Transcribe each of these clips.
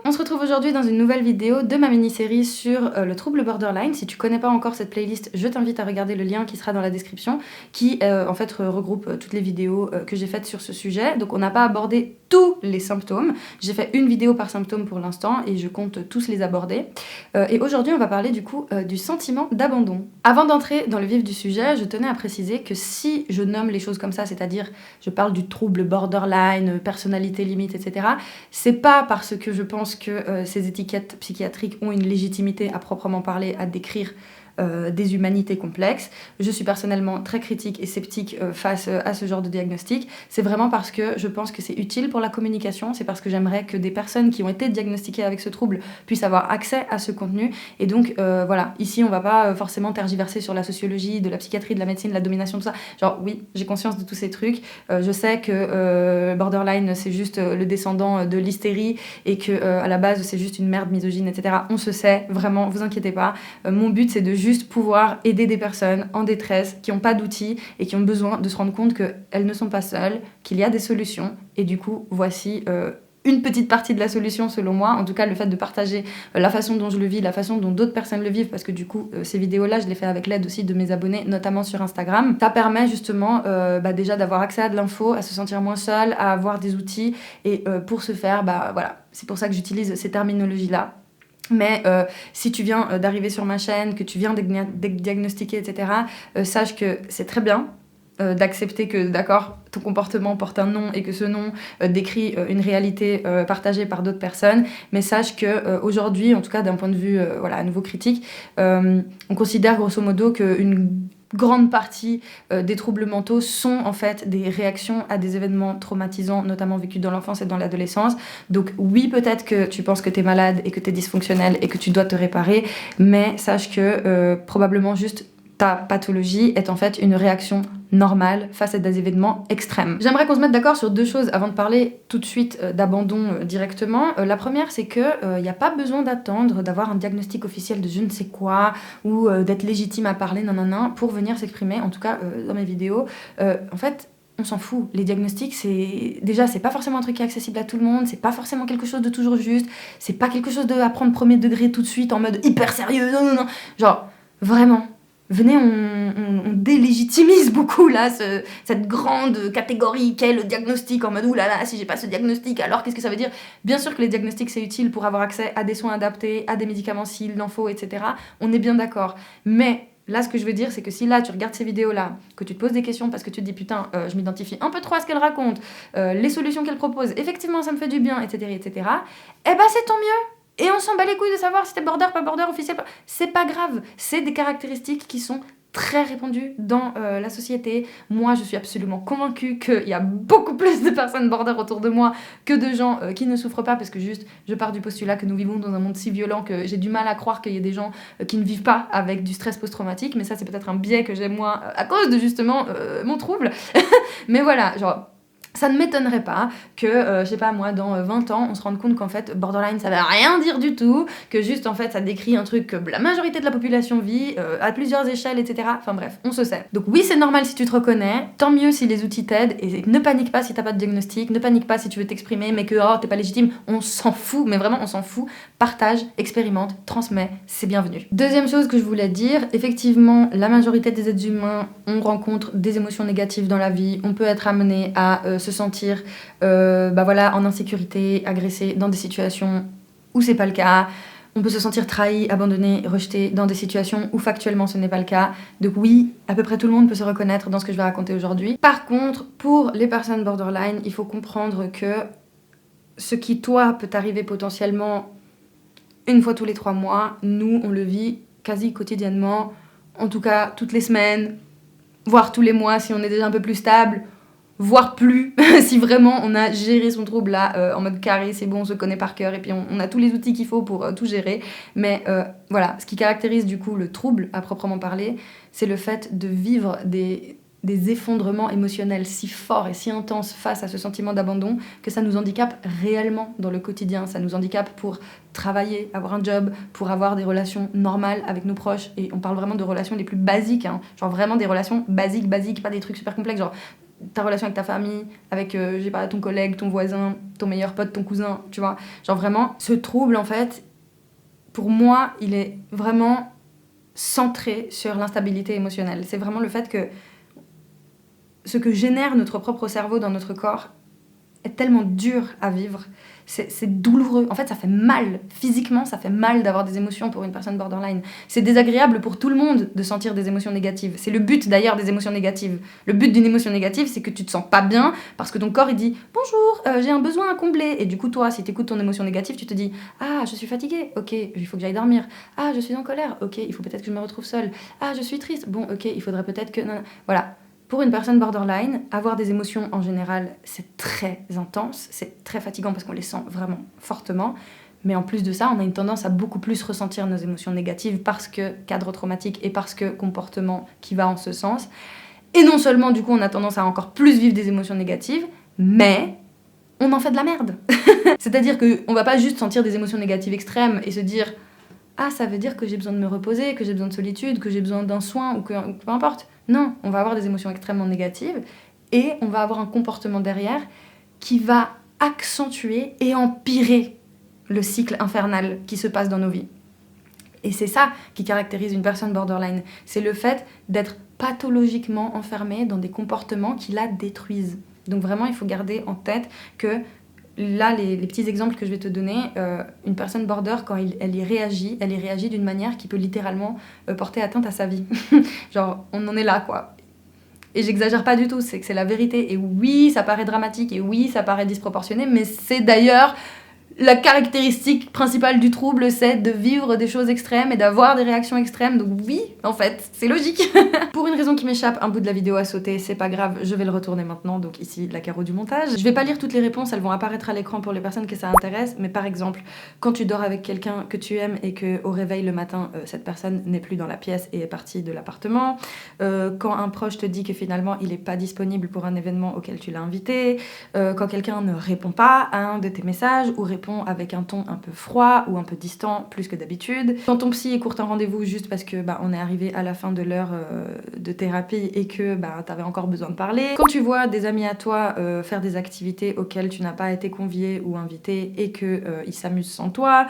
On se retrouve aujourd'hui dans une nouvelle vidéo de ma mini-série sur le trouble borderline. Si tu connais pas encore cette playlist, je t'invite à regarder le lien qui sera dans la description, qui en fait regroupe toutes les vidéos que j'ai faites sur ce sujet. Donc on n'a pas abordé tous les symptômes. J'ai fait une vidéo par symptôme pour l'instant et je compte tous les aborder. Et aujourd'hui, on va parler du coup du sentiment d'abandon. Avant d'entrer dans le vif du sujet, je tenais à préciser que si je nomme les choses comme ça, c'est-à-dire je parle du trouble borderline, personnalité limite, etc., c'est pas parce que je pense que ces étiquettes psychiatriques ont une légitimité à proprement parler à décrire des humanités complexes. Je suis personnellement très critique et sceptique face à ce genre de diagnostic. C'est vraiment parce que je pense que c'est utile pour la communication, c'est parce que j'aimerais que des personnes qui ont été diagnostiquées avec ce trouble puissent avoir accès à ce contenu. Et donc voilà, ici on va pas forcément tergiverser sur la sociologie, de la psychiatrie, de la médecine, de la domination, tout ça. Genre oui, j'ai conscience de tous ces trucs. Je sais que borderline c'est juste le descendant de l'hystérie et que à la base c'est juste une merde misogyne, etc. On se sait, vraiment, vous inquiétez pas. Mon but c'est de juste pouvoir aider des personnes en détresse qui n'ont pas d'outils et qui ont besoin de se rendre compte qu'elles ne sont pas seules, qu'il y a des solutions. Et du coup, voici une petite partie de la solution selon moi. En tout cas, le fait de partager la façon dont je le vis, la façon dont d'autres personnes le vivent, parce que du coup, ces vidéos-là, je les fais avec l'aide aussi de mes abonnés, notamment sur Instagram. Ça permet justement déjà d'avoir accès à de l'info, à se sentir moins seule, à avoir des outils. Et pour ce faire, voilà, c'est pour ça que j'utilise ces terminologies-là. Mais si tu viens d'arriver sur ma chaîne, que tu viens d'être diagnostiqué, etc., sache que c'est très bien d'accepter que, d'accord, ton comportement porte un nom et que ce nom décrit une réalité partagée par d'autres personnes, mais sache que aujourd'hui, en tout cas d'un point de vue à nouveau critique, on considère grosso modo qu'une grande partie des troubles mentaux sont en fait des réactions à des événements traumatisants, notamment vécus dans l'enfance et dans l'adolescence. Donc oui, peut-être que tu penses que t'es malade et que t'es dysfonctionnel et que tu dois te réparer, mais sache que probablement juste ta pathologie est en fait une réaction normale face à des événements extrêmes. J'aimerais qu'on se mette d'accord sur deux choses avant de parler tout de suite d'abandon directement. La première, c'est que y a pas besoin d'attendre d'avoir un diagnostic officiel de je ne sais quoi ou d'être légitime à parler, non, pour venir s'exprimer. En tout cas, dans mes vidéos, en fait, on s'en fout. Les diagnostics, c'est pas forcément un truc qui est accessible à tout le monde, c'est pas forcément quelque chose de toujours juste, c'est pas quelque chose à prendre premier degré tout de suite en mode hyper sérieux, non. Genre, vraiment. Venez, on délégitimise beaucoup là cette grande catégorie qu'est le diagnostic en mode oulala, si j'ai pas ce diagnostic, alors qu'est-ce que ça veut dire? Bien sûr que les diagnostics c'est utile pour avoir accès à des soins adaptés, à des médicaments s'il en faut, etc. On est bien d'accord. Mais là, ce que je veux dire, c'est que si là tu regardes ces vidéos-là, que tu te poses des questions parce que tu te dis putain, je m'identifie un peu trop à ce qu'elle raconte, les solutions qu'elle propose, effectivement ça me fait du bien, etc., eh ben c'est tant mieux! Et on s'en bat les couilles de savoir si t'es border, pas border, officiel, pas... C'est pas grave. C'est des caractéristiques qui sont très répandues dans la société. Moi, je suis absolument convaincue qu'il y a beaucoup plus de personnes border autour de moi que de gens qui ne souffrent pas, parce que juste, je pars du postulat que nous vivons dans un monde si violent que j'ai du mal à croire qu'il y ait des gens qui ne vivent pas avec du stress post-traumatique. Mais ça, c'est peut-être un biais que j'ai moi à cause de justement mon trouble. Mais voilà, genre... Ça ne m'étonnerait pas que, je sais pas moi, dans 20 ans, on se rende compte qu'en fait, borderline, ça veut rien dire du tout, que juste, en fait, ça décrit un truc que la majorité de la population vit, à plusieurs échelles, etc. Enfin bref, on se sait. Donc oui, c'est normal si tu te reconnais, tant mieux si les outils t'aident, et ne panique pas si t'as pas de diagnostic, ne panique pas si tu veux t'exprimer, mais que, t'es pas légitime, on s'en fout, mais vraiment, on s'en fout. Partage, expérimente, transmets, c'est bienvenu. Deuxième chose que je voulais dire, effectivement, la majorité des êtres humains, on rencontre des émotions négatives dans la vie, on peut être amené à se sentir en insécurité, agressé dans des situations où c'est pas le cas. On peut se sentir trahi, abandonné, rejeté dans des situations où factuellement ce n'est pas le cas. Donc oui, à peu près tout le monde peut se reconnaître dans ce que je vais raconter aujourd'hui. Par contre, pour les personnes borderline, il faut comprendre que ce qui, toi, peut t'arriver potentiellement une fois tous les 3 mois, nous, on le vit quasi quotidiennement, en tout cas toutes les semaines, voire tous les mois si on est déjà un peu plus stable, voire plus, si vraiment on a géré son trouble là en mode carré, c'est bon, on se connaît par cœur et puis on a tous les outils qu'il faut pour tout gérer. Mais voilà, ce qui caractérise du coup le trouble à proprement parler, c'est le fait de vivre des effondrements émotionnels si forts et si intenses face à ce sentiment d'abandon que ça nous handicape réellement dans le quotidien. Ça nous handicape pour travailler, avoir un job, pour avoir des relations normales avec nos proches. Et on parle vraiment de relations les plus basiques, hein. Genre vraiment des relations basiques, pas des trucs super complexes, genre ta relation avec ta famille, avec, je sais pas, ton collègue, ton voisin, ton meilleur pote, ton cousin, tu vois. Genre vraiment, ce trouble, en fait, pour moi, il est vraiment centré sur l'instabilité émotionnelle. C'est vraiment le fait que ce que génère notre propre cerveau dans notre corps est tellement dur à vivre, c'est douloureux. En fait, ça fait mal. Physiquement, ça fait mal d'avoir des émotions pour une personne borderline. C'est désagréable pour tout le monde de sentir des émotions négatives. C'est le but d'ailleurs des émotions négatives. Le but d'une émotion négative, c'est que tu te sens pas bien parce que ton corps il dit bonjour, j'ai un besoin à combler. Et du coup, toi, si tu écoutes ton émotion négative, tu te dis ah, je suis fatiguée, ok, il faut que j'aille dormir. Ah, je suis en colère, ok, il faut peut-être que je me retrouve seule. Ah, je suis triste, bon, ok, il faudrait peut-être que. Voilà. Pour une personne borderline, avoir des émotions en général, c'est très intense, c'est très fatigant parce qu'on les sent vraiment fortement. Mais en plus de ça, on a une tendance à beaucoup plus ressentir nos émotions négatives parce que cadre traumatique et parce que comportement qui va en ce sens. Et non seulement, du coup, on a tendance à encore plus vivre des émotions négatives, mais on en fait de la merde. C'est-à-dire qu'on va pas juste sentir des émotions négatives extrêmes et se dire ah, ça veut dire que j'ai besoin de me reposer, que j'ai besoin de solitude, que j'ai besoin d'un soin ou que peu importe. Non, on va avoir des émotions extrêmement négatives et on va avoir un comportement derrière qui va accentuer et empirer le cycle infernal qui se passe dans nos vies. Et c'est ça qui caractérise une personne borderline. C'est le fait d'être pathologiquement enfermée dans des comportements qui la détruisent. Donc vraiment, il faut garder en tête que là, les petits exemples que je vais te donner, une personne border, quand elle y réagit d'une manière qui peut littéralement porter atteinte à sa vie. Genre, on en est là, quoi. Et j'exagère pas du tout, c'est que c'est la vérité. Et oui, ça paraît dramatique, et oui, ça paraît disproportionné, mais c'est d'ailleurs la caractéristique principale du trouble, c'est de vivre des choses extrêmes et d'avoir des réactions extrêmes. Donc oui, en fait, c'est logique. Pour une raison qui m'échappe, un bout de la vidéo a sauté, c'est pas grave, je vais le retourner maintenant. Donc ici, la carreau du montage. Je vais pas lire toutes les réponses, elles vont apparaître à l'écran pour les personnes que ça intéresse. Mais par exemple, quand tu dors avec quelqu'un que tu aimes et que au réveil le matin, cette personne n'est plus dans la pièce et est partie de l'appartement. Quand un proche te dit que finalement, il est pas disponible pour un événement auquel tu l'as invité. Quand quelqu'un ne répond pas à un de tes messages ou répond avec un ton un peu froid ou un peu distant plus que d'habitude. Quand ton psy écourte un rendez-vous juste parce que on est arrivé à la fin de l'heure de thérapie et que t'avais encore besoin de parler. Quand tu vois des amis à toi faire des activités auxquelles tu n'as pas été convié ou invité et que ils s'amusent sans toi.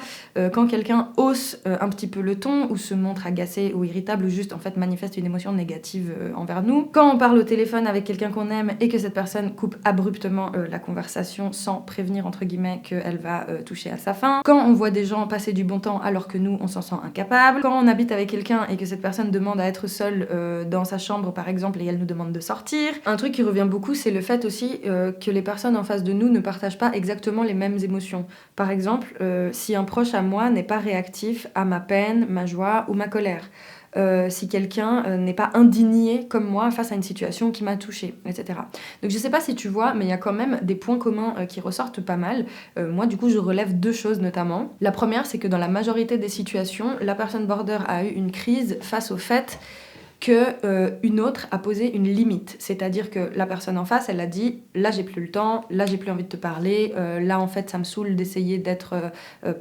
Quand quelqu'un hausse un petit peu le ton ou se montre agacé ou irritable ou juste en fait manifeste une émotion négative envers nous. Quand on parle au téléphone avec quelqu'un qu'on aime et que cette personne coupe abruptement la conversation sans prévenir entre guillemets qu'elle va toucher à sa fin. Quand on voit des gens passer du bon temps alors que nous on s'en sent incapable. Quand on habite avec quelqu'un et que cette personne demande à être seule dans sa chambre par exemple et elle nous demande de sortir. Un truc qui revient beaucoup, c'est le fait aussi que les personnes en face de nous ne partagent pas exactement les mêmes émotions. Par exemple, si un proche à moi n'est pas réactif à ma peine, ma joie ou ma colère. Si quelqu'un n'est pas indigné comme moi face à une situation qui m'a touchée, etc. Donc je sais pas si tu vois, mais il y a quand même des points communs qui ressortent pas mal. Moi du coup je relève deux choses notamment. La première, c'est que dans la majorité des situations, la personne border a eu une crise face au fait que une autre a posé une limite. C'est-à-dire que la personne en face, elle a dit « là j'ai plus le temps, là j'ai plus envie de te parler, là en fait ça me saoule d'essayer d'être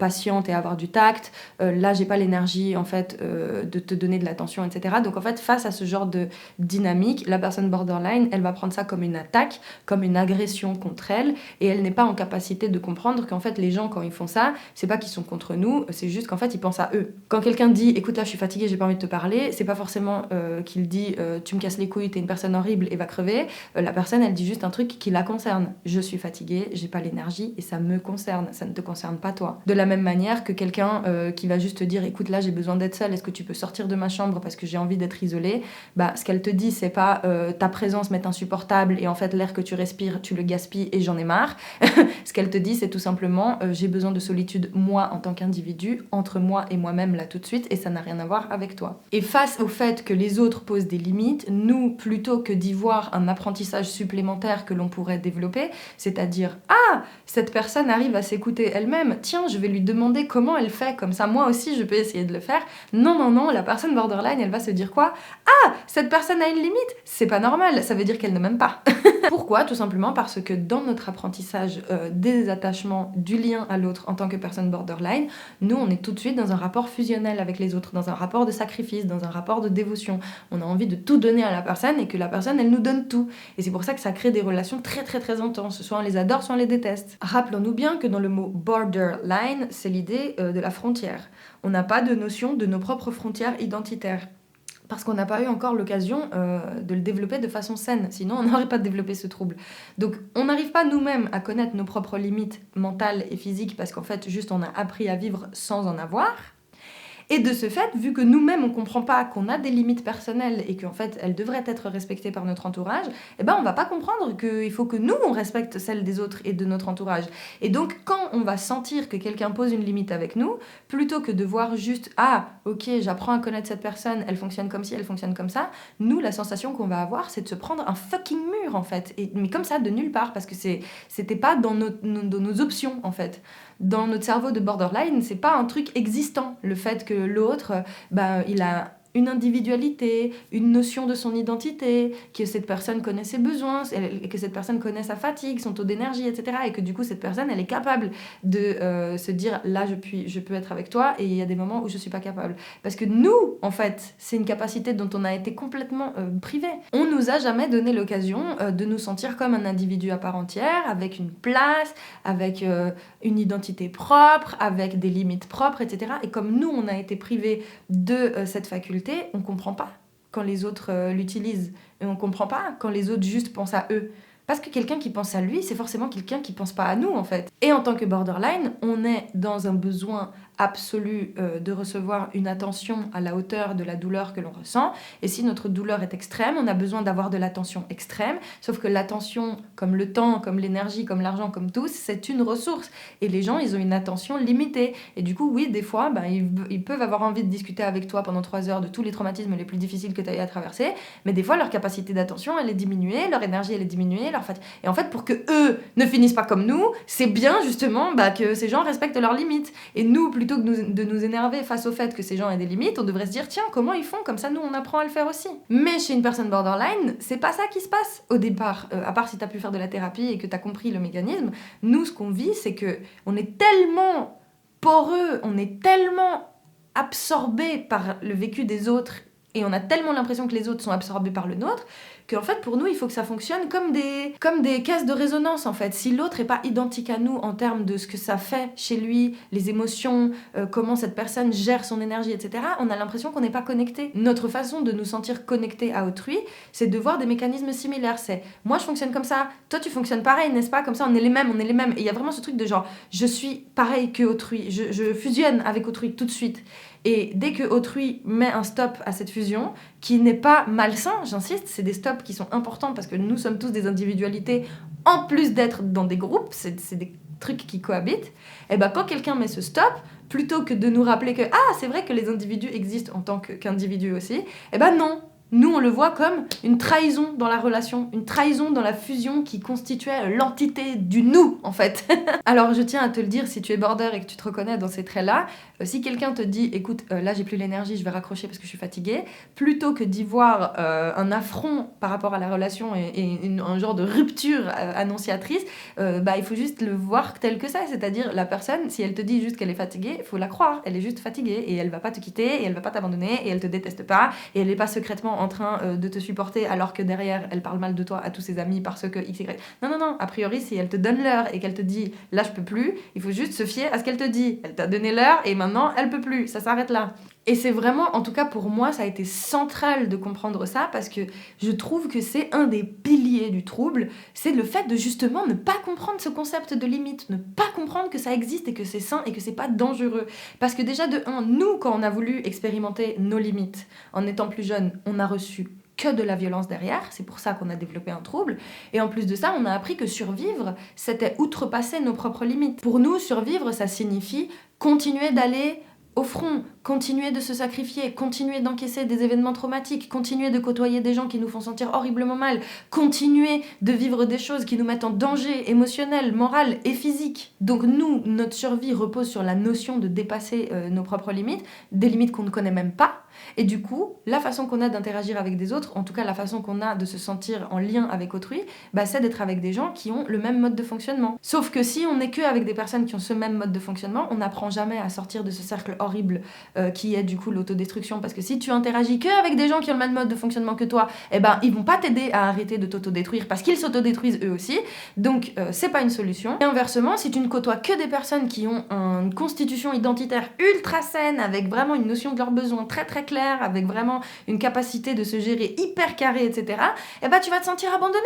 patiente et avoir du tact, là j'ai pas l'énergie en fait de te donner de l'attention, etc. » Donc en fait face à ce genre de dynamique, la personne borderline, elle va prendre ça comme une attaque, comme une agression contre elle, et elle n'est pas en capacité de comprendre qu'en fait les gens quand ils font ça, c'est pas qu'ils sont contre nous, c'est juste qu'en fait ils pensent à eux. Quand quelqu'un dit « écoute là je suis fatiguée, j'ai pas envie de te parler », c'est pas forcément qu'il dit tu me casses les couilles, t'es une personne horrible et va crever. La personne elle dit juste un truc qui la concerne. Je suis fatiguée, j'ai pas l'énergie et ça me concerne, ça ne te concerne pas toi. De la même manière que quelqu'un qui va juste te dire écoute là j'ai besoin d'être seule, est-ce que tu peux sortir de ma chambre parce que j'ai envie d'être isolée, ce qu'elle te dit c'est pas ta présence m'est insupportable et en fait l'air que tu respires tu le gaspilles et j'en ai marre. Ce qu'elle te dit c'est tout simplement j'ai besoin de solitude moi en tant qu'individu, entre moi et moi-même là tout de suite et ça n'a rien à voir avec toi. Et face au fait que les autres posent des limites, nous, plutôt que d'y voir un apprentissage supplémentaire que l'on pourrait développer, c'est-à-dire « Ah, cette personne arrive à s'écouter elle-même, tiens, je vais lui demander comment elle fait, comme ça moi aussi je peux essayer de le faire. » Non, non, non, la personne borderline, elle va se dire quoi ? « Ah, cette personne a une limite, c'est pas normal, ça veut dire qu'elle ne m'aime pas. » Pourquoi ? Tout simplement parce que dans notre apprentissage des attachements, du lien à l'autre en tant que personne borderline, nous, on est tout de suite dans un rapport fusionnel avec les autres, dans un rapport de sacrifice, dans un rapport de dévotion, on a envie de tout donner à la personne et que la personne, elle nous donne tout. Et c'est pour ça que ça crée des relations très très très intenses. Soit on les adore, soit on les déteste. Rappelons-nous bien que dans le mot borderline, c'est l'idée de la frontière. On n'a pas de notion de nos propres frontières identitaires. Parce qu'on n'a pas eu encore l'occasion de le développer de façon saine. Sinon, on n'aurait pas développé ce trouble. Donc, on n'arrive pas nous-mêmes à connaître nos propres limites mentales et physiques parce qu'en fait, juste, on a appris à vivre sans en avoir. Et de ce fait, vu que nous-mêmes, on ne comprend pas qu'on a des limites personnelles et qu'en fait, elles devraient être respectées par notre entourage, eh ben, on ne va pas comprendre qu'il faut que nous, on respecte celles des autres et de notre entourage. Et donc, quand on va sentir que quelqu'un pose une limite avec nous, plutôt que de voir juste « Ah, ok, j'apprends à connaître cette personne, elle fonctionne comme ci, elle fonctionne comme ça », nous, la sensation qu'on va avoir, c'est de se prendre un fucking mur, en fait. Mais comme ça, de nulle part, parce que c'était pas dans nos options, en fait. Dans notre cerveau de borderline, c'est pas un truc existant, le fait que l'autre, il a une individualité, une notion de son identité, que cette personne connaît ses besoins, que cette personne connaît sa fatigue, son taux d'énergie, etc. Et que du coup, cette personne, elle est capable de se dire, là, je peux être avec toi, et il y a des moments où je suis pas capable. Parce que nous, en fait, c'est une capacité dont on a été complètement privé. On nous a jamais donné l'occasion de nous sentir comme un individu à part entière, avec une place, avec une identité propre, avec des limites propres, etc. Et comme nous, on a été privés de cette faculté, on comprend pas quand les autres l'utilisent. Et on comprend pas quand les autres juste pensent à eux. Parce que quelqu'un qui pense à lui, c'est forcément quelqu'un qui pense pas à nous, en fait. Et en tant que borderline, on est dans un besoin absolu de recevoir une attention à la hauteur de la douleur que l'on ressent. Et si notre douleur est extrême, on a besoin d'avoir de l'attention extrême. Sauf que l'attention, comme le temps, comme l'énergie, comme l'argent, comme tout, c'est une ressource. Et les gens, ils ont une attention limitée. Et du coup, oui, des fois, ils peuvent avoir envie de discuter avec toi pendant 3 heures de tous les traumatismes les plus difficiles que tu as eu à traverser. Mais des fois, leur capacité d'attention, elle est diminuée, leur énergie, elle est diminuée, leur fatigue. Et en fait, pour que eux ne finissent pas comme nous, c'est bien justement que ces gens respectent leurs limites. Et nous, plutôt que de nous énerver face au fait que ces gens aient des limites, on devrait se dire tiens, comment ils font, comme ça nous on apprend à le faire aussi. Mais chez une personne borderline, c'est pas ça qui se passe au départ, à part si t'as pu faire de la thérapie et que t'as compris le mécanisme. Nous, ce qu'on vit, c'est que on est tellement poreux, on est tellement absorbé par le vécu des autres et on a tellement l'impression que les autres sont absorbés par le nôtre qu'en fait, pour nous, il faut que ça fonctionne comme des caisses de résonance, en fait. Si l'autre n'est pas identique à nous en termes de ce que ça fait chez lui, les émotions, comment cette personne gère son énergie, etc., on a l'impression qu'on n'est pas connecté. Notre façon de nous sentir connecté à autrui, c'est de voir des mécanismes similaires. C'est « moi, je fonctionne comme ça, toi, tu fonctionnes pareil, n'est-ce pas ? Comme ça, on est les mêmes. » Et il y a vraiment ce truc de genre « je suis pareil que autrui, je fusionne avec autrui tout de suite. » Et dès que autrui met un stop à cette fusion, qui n'est pas malsain, j'insiste, c'est des stops qui sont importants parce que nous sommes tous des individualités, en plus d'être dans des groupes, c'est des trucs qui cohabitent, et quand quelqu'un met ce stop, plutôt que de nous rappeler que c'est vrai que les individus existent en tant qu'individus aussi, non. Nous, on le voit comme une trahison dans la relation, une trahison dans la fusion qui constituait l'entité du nous, en fait. Alors, je tiens à te le dire, si tu es border et que tu te reconnais dans ces traits-là, si quelqu'un te dit, écoute, là, j'ai plus l'énergie, je vais raccrocher parce que je suis fatiguée, plutôt que d'y voir un affront par rapport à la relation et un genre de rupture annonciatrice, il faut juste le voir tel que ça, c'est-à-dire la personne, si elle te dit juste qu'elle est fatiguée, il faut la croire, elle est juste fatiguée et elle va pas te quitter et elle va pas t'abandonner et elle te déteste pas et elle est pas secrètement en train de te supporter alors que derrière elle parle mal de toi à tous ses amis parce que XY. Non, a priori si elle te donne l'heure et qu'elle te dit là je peux plus, il faut juste se fier à ce qu'elle te dit. Elle t'a donné l'heure et maintenant elle peut plus, ça s'arrête là. Et c'est vraiment, en tout cas pour moi, ça a été central de comprendre ça parce que je trouve que c'est un des piliers du trouble, c'est le fait de justement ne pas comprendre ce concept de limite, ne pas comprendre que ça existe et que c'est sain et que c'est pas dangereux. Parce que déjà de un, nous quand on a voulu expérimenter nos limites en étant plus jeunes, on a reçu que de la violence derrière, c'est pour ça qu'on a développé un trouble, et en plus de ça, on a appris que survivre, c'était outrepasser nos propres limites. Pour nous, survivre, ça signifie continuer d'aller au front, continuer de se sacrifier, continuer d'encaisser des événements traumatiques, continuer de côtoyer des gens qui nous font sentir horriblement mal, continuer de vivre des choses qui nous mettent en danger émotionnel, moral et physique. Donc nous, notre survie repose sur la notion de dépasser nos propres limites, des limites qu'on ne connaît même pas, Et du coup, la façon qu'on a d'interagir avec des autres, en tout cas la façon qu'on a de se sentir en lien avec autrui, c'est d'être avec des gens qui ont le même mode de fonctionnement. Sauf que si on n'est que avec des personnes qui ont ce même mode de fonctionnement, on n'apprend jamais à sortir de ce cercle horrible qui est du coup l'autodestruction. Parce que si tu interagis que avec des gens qui ont le même mode de fonctionnement que toi, ils vont pas t'aider à arrêter de t'autodétruire parce qu'ils s'autodétruisent eux aussi. Donc c'est pas une solution. Et inversement, si tu ne côtoies que des personnes qui ont une constitution identitaire ultra saine, avec vraiment une notion de leurs besoins très très claire, avec vraiment une capacité de se gérer hyper carrée, etc., tu vas te sentir abandonné.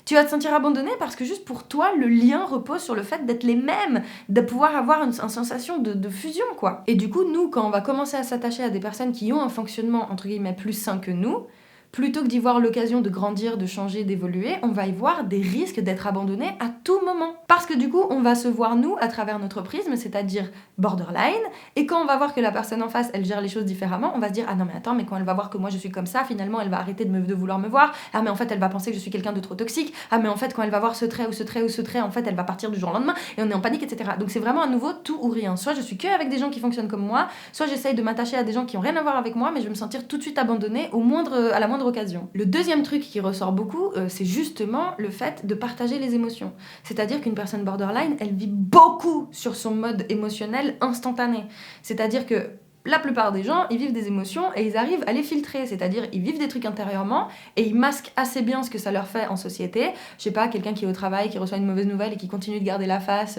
Tu vas te sentir abandonné parce que juste pour toi, le lien repose sur le fait d'être les mêmes, de pouvoir avoir une sensation de fusion, quoi. Et du coup, nous, quand on va commencer à s'attacher à des personnes qui ont un fonctionnement, entre guillemets, plus sain que nous, plutôt que d'y voir l'occasion de grandir, de changer, d'évoluer, on va y voir des risques d'être abandonné à tout moment. Parce que du coup, on va se voir nous à travers notre prisme, c'est-à-dire borderline, et quand on va voir que la personne en face, elle gère les choses différemment, on va se dire « Ah non mais attends, mais quand elle va voir que moi je suis comme ça, finalement elle va arrêter de vouloir me voir. Ah mais en fait elle va penser que je suis quelqu'un de trop toxique. Ah mais en fait quand elle va voir ce trait ou ce trait ou ce trait, en fait elle va partir du jour au lendemain et on est en panique, etc. » Donc c'est vraiment à nouveau tout ou rien. Soit je suis que avec des gens qui fonctionnent comme moi, soit j'essaye de m'attacher à des gens qui ont rien à voir avec moi, mais je vais me sentir tout de suite abandonnée à la moindre occasion. Le deuxième truc qui ressort beaucoup, c'est justement le fait de partager les émotions. C'est-à-dire qu'une personne borderline, elle vit beaucoup sur son mode émotionnel instantané. C'est-à-dire que la plupart des gens, ils vivent des émotions et ils arrivent à les filtrer, c'est-à-dire ils vivent des trucs intérieurement et ils masquent assez bien ce que ça leur fait en société. Je sais pas, quelqu'un qui est au travail, qui reçoit une mauvaise nouvelle et qui continue de garder la face,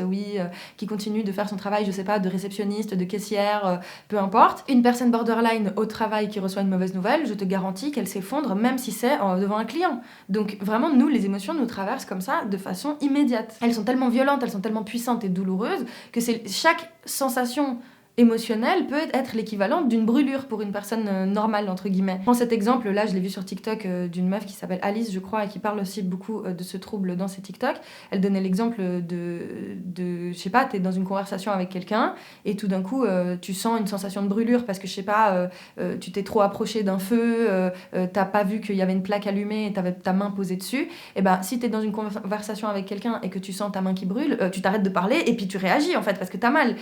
qui continue de faire son travail, je sais pas, de réceptionniste, de caissière, peu importe. Une personne borderline au travail qui reçoit une mauvaise nouvelle, je te garantis qu'elle s'effondre même si c'est devant un client. Donc vraiment, nous, les émotions nous traversent comme ça de façon immédiate. Elles sont tellement violentes, elles sont tellement puissantes et douloureuses que chaque sensation émotionnelle peut être l'équivalent d'une brûlure pour une personne normale, entre guillemets. Je prends cet exemple-là, je l'ai vu sur TikTok d'une meuf qui s'appelle Alice, je crois, et qui parle aussi beaucoup de ce trouble dans ses TikTok. Elle donnait l'exemple je sais pas, t'es dans une conversation avec quelqu'un, et tout d'un coup, tu sens une sensation de brûlure parce que, je sais pas, tu t'es trop approché d'un feu, t'as pas vu qu'il y avait une plaque allumée et t'avais ta main posée dessus. Et si t'es dans une conversation avec quelqu'un et que tu sens ta main qui brûle, tu t'arrêtes de parler et puis tu réagis, en fait, parce que t'as mal.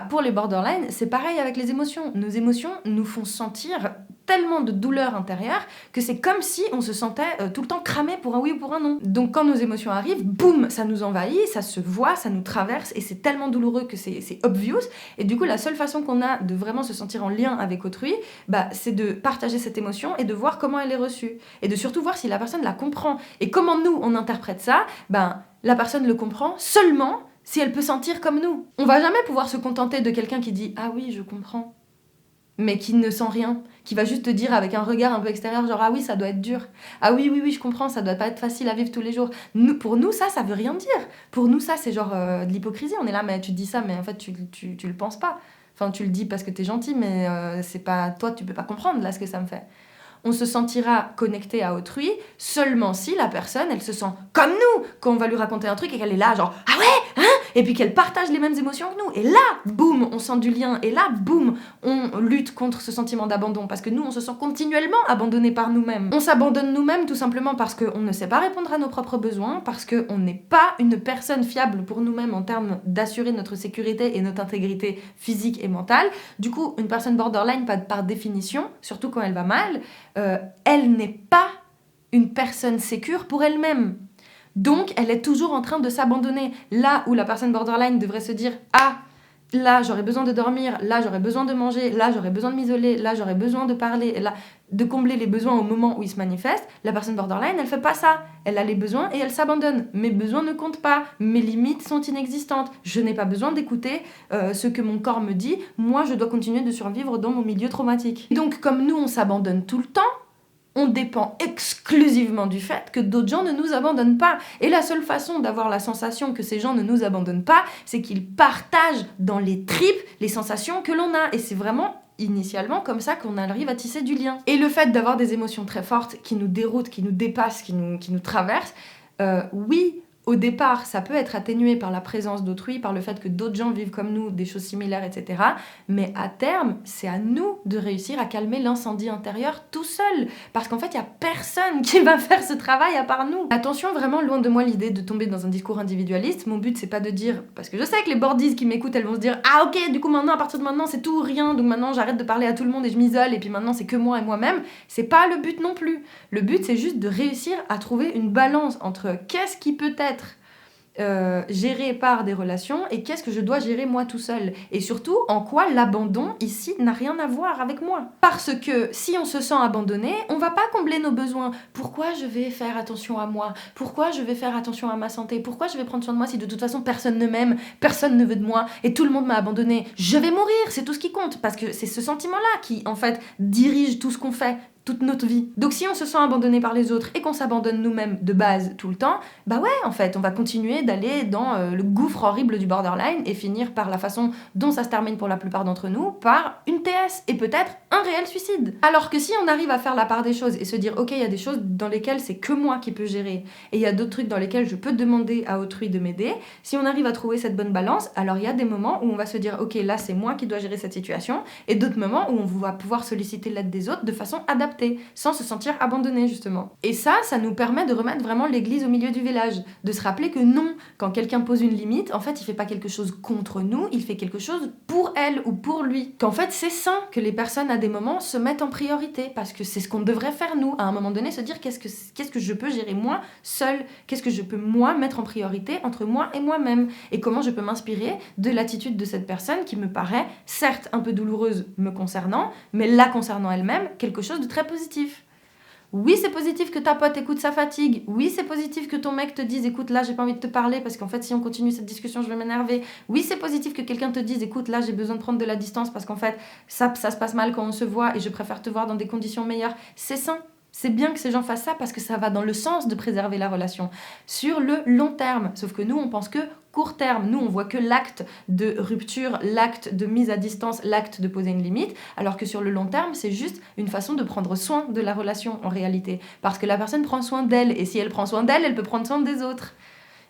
Pour les borderline, c'est pareil avec les émotions. Nos émotions nous font sentir tellement de douleur intérieure que c'est comme si on se sentait tout le temps cramé pour un oui ou pour un non. Donc quand nos émotions arrivent, boum, ça nous envahit, ça se voit, ça nous traverse et c'est tellement douloureux que c'est obvious. Et du coup, la seule façon qu'on a de vraiment se sentir en lien avec autrui, c'est de partager cette émotion et de voir comment elle est reçue. Et de surtout voir si la personne la comprend. Et comment nous, on interprète ça, la personne le comprend seulement si elle peut sentir comme nous. On va jamais pouvoir se contenter de quelqu'un qui dit « Ah oui, je comprends », mais qui ne sent rien, qui va juste te dire avec un regard un peu extérieur, genre « Ah oui, ça doit être dur. Ah oui, je comprends, ça doit pas être facile à vivre tous les jours. » Pour nous, ça veut rien dire. Pour nous, ça, c'est genre de l'hypocrisie. On est là, mais tu dis ça, mais en fait, tu le penses pas. Enfin, tu le dis parce que t'es gentil, mais c'est pas toi, tu peux pas comprendre là ce que ça me fait. On se sentira connecté à autrui seulement si la personne, elle se sent comme nous quand on va lui raconter un truc et qu'elle est là genre « Ah ouais, hein ?» et puis qu'elle partage les mêmes émotions que nous. Et là, boum, on sent du lien. Et là, boum, on lutte contre ce sentiment d'abandon. Parce que nous, on se sent continuellement abandonné par nous-mêmes. On s'abandonne nous-mêmes tout simplement parce qu'on ne sait pas répondre à nos propres besoins, parce qu'on n'est pas une personne fiable pour nous-mêmes en termes d'assurer notre sécurité et notre intégrité physique et mentale. Du coup, une personne borderline, par définition, surtout quand elle va mal, elle n'est pas une personne sécure pour elle-même. Donc, elle est toujours en train de s'abandonner. Là où la personne borderline devrait se dire « Ah, là, j'aurais besoin de dormir, là, j'aurais besoin de manger, là, j'aurais besoin de m'isoler, là, j'aurais besoin de parler, là, de combler les besoins au moment où ils se manifestent. » La personne borderline, elle fait pas ça. Elle a les besoins et elle s'abandonne. Mes besoins ne comptent pas. Mes limites sont inexistantes. Je n'ai pas besoin d'écouter ce que mon corps me dit. Moi, je dois continuer de survivre dans mon milieu traumatique. Donc, comme nous, on s'abandonne tout le temps, on dépend exclusivement du fait que d'autres gens ne nous abandonnent pas. Et la seule façon d'avoir la sensation que ces gens ne nous abandonnent pas, c'est qu'ils partagent dans les tripes les sensations que l'on a. Et c'est vraiment initialement comme ça qu'on arrive à tisser du lien. Et le fait d'avoir des émotions très fortes qui nous déroutent, qui nous dépassent, qui nous traversent, oui, au départ, ça peut être atténué par la présence d'autrui, par le fait que d'autres gens vivent comme nous, des choses similaires, etc. Mais à terme, c'est à nous de réussir à calmer l'incendie intérieur tout seul. Parce qu'en fait, il n'y a personne qui va faire ce travail à part nous. Attention, vraiment, loin de moi l'idée de tomber dans un discours individualiste. Mon but, c'est pas de dire... Parce que je sais que les bordies qui m'écoutent, elles vont se dire « Ah ok, du coup maintenant, à partir de maintenant, c'est tout ou rien. Donc maintenant, j'arrête de parler à tout le monde et je m'isole. Et puis maintenant, c'est que moi et moi-même. » C'est pas le but non plus. Le but, c'est juste de réussir à trouver une balance entre qu'est-ce qui peut être géré par des relations et qu'est-ce que je dois gérer moi tout seul. Et surtout, en quoi l'abandon ici n'a rien à voir avec moi. Parce que si on se sent abandonné, on va pas combler nos besoins. Pourquoi je vais faire attention à moi? Pourquoi je vais faire attention à ma santé? Pourquoi je vais prendre soin de moi si de toute façon personne ne m'aime, personne ne veut de moi et tout le monde m'a abandonné? Je vais mourir, c'est tout ce qui compte. Parce que c'est ce sentiment-là qui, en fait, dirige tout ce qu'on fait. Toute notre vie. Donc si on se sent abandonné par les autres et qu'on s'abandonne nous-mêmes de base tout le temps, bah ouais, en fait, on va continuer d'aller dans le gouffre horrible du borderline et finir par la façon dont ça se termine pour la plupart d'entre nous, par une TS et peut-être un réel suicide. Alors que si on arrive à faire la part des choses et se dire, ok, il y a des choses dans lesquelles c'est que moi qui peux gérer et il y a d'autres trucs dans lesquels je peux demander à autrui de m'aider, si on arrive à trouver cette bonne balance, alors il y a des moments où on va se dire, ok, là c'est moi qui dois gérer cette situation, et d'autres moments où on va pouvoir solliciter l'aide des autres de façon adaptée, sans se sentir abandonné justement. Et ça nous permet de remettre vraiment l'église au milieu du village, de se rappeler que non, quand quelqu'un pose une limite, en fait il fait pas quelque chose contre nous, il fait quelque chose pour elle ou pour lui. Qu'en fait c'est sain que les personnes à des moments se mettent en priorité, parce que c'est ce qu'on devrait faire nous, à un moment donné se dire qu'est-ce que je peux gérer moi seul, qu'est-ce que je peux moi mettre en priorité entre moi et moi-même, et comment je peux m'inspirer de l'attitude de cette personne qui me paraît certes un peu douloureuse me concernant, mais la concernant elle-même, quelque chose de très positif. Oui, c'est positif que ta pote écoute sa fatigue. Oui, c'est positif que ton mec te dise écoute, là, j'ai pas envie de te parler parce qu'en fait, si on continue cette discussion, je vais m'énerver. Oui, c'est positif que quelqu'un te dise écoute, là, j'ai besoin de prendre de la distance parce qu'en fait, ça se passe mal quand on se voit et je préfère te voir dans des conditions meilleures. C'est sain. C'est bien que ces gens fassent ça parce que ça va dans le sens de préserver la relation sur le long terme. Sauf que nous, on pense que court terme. Nous, on voit que l'acte de rupture, l'acte de mise à distance, l'acte de poser une limite, alors que sur le long terme, c'est juste une façon de prendre soin de la relation en réalité. Parce que la personne prend soin d'elle, et si elle prend soin d'elle, elle peut prendre soin des autres.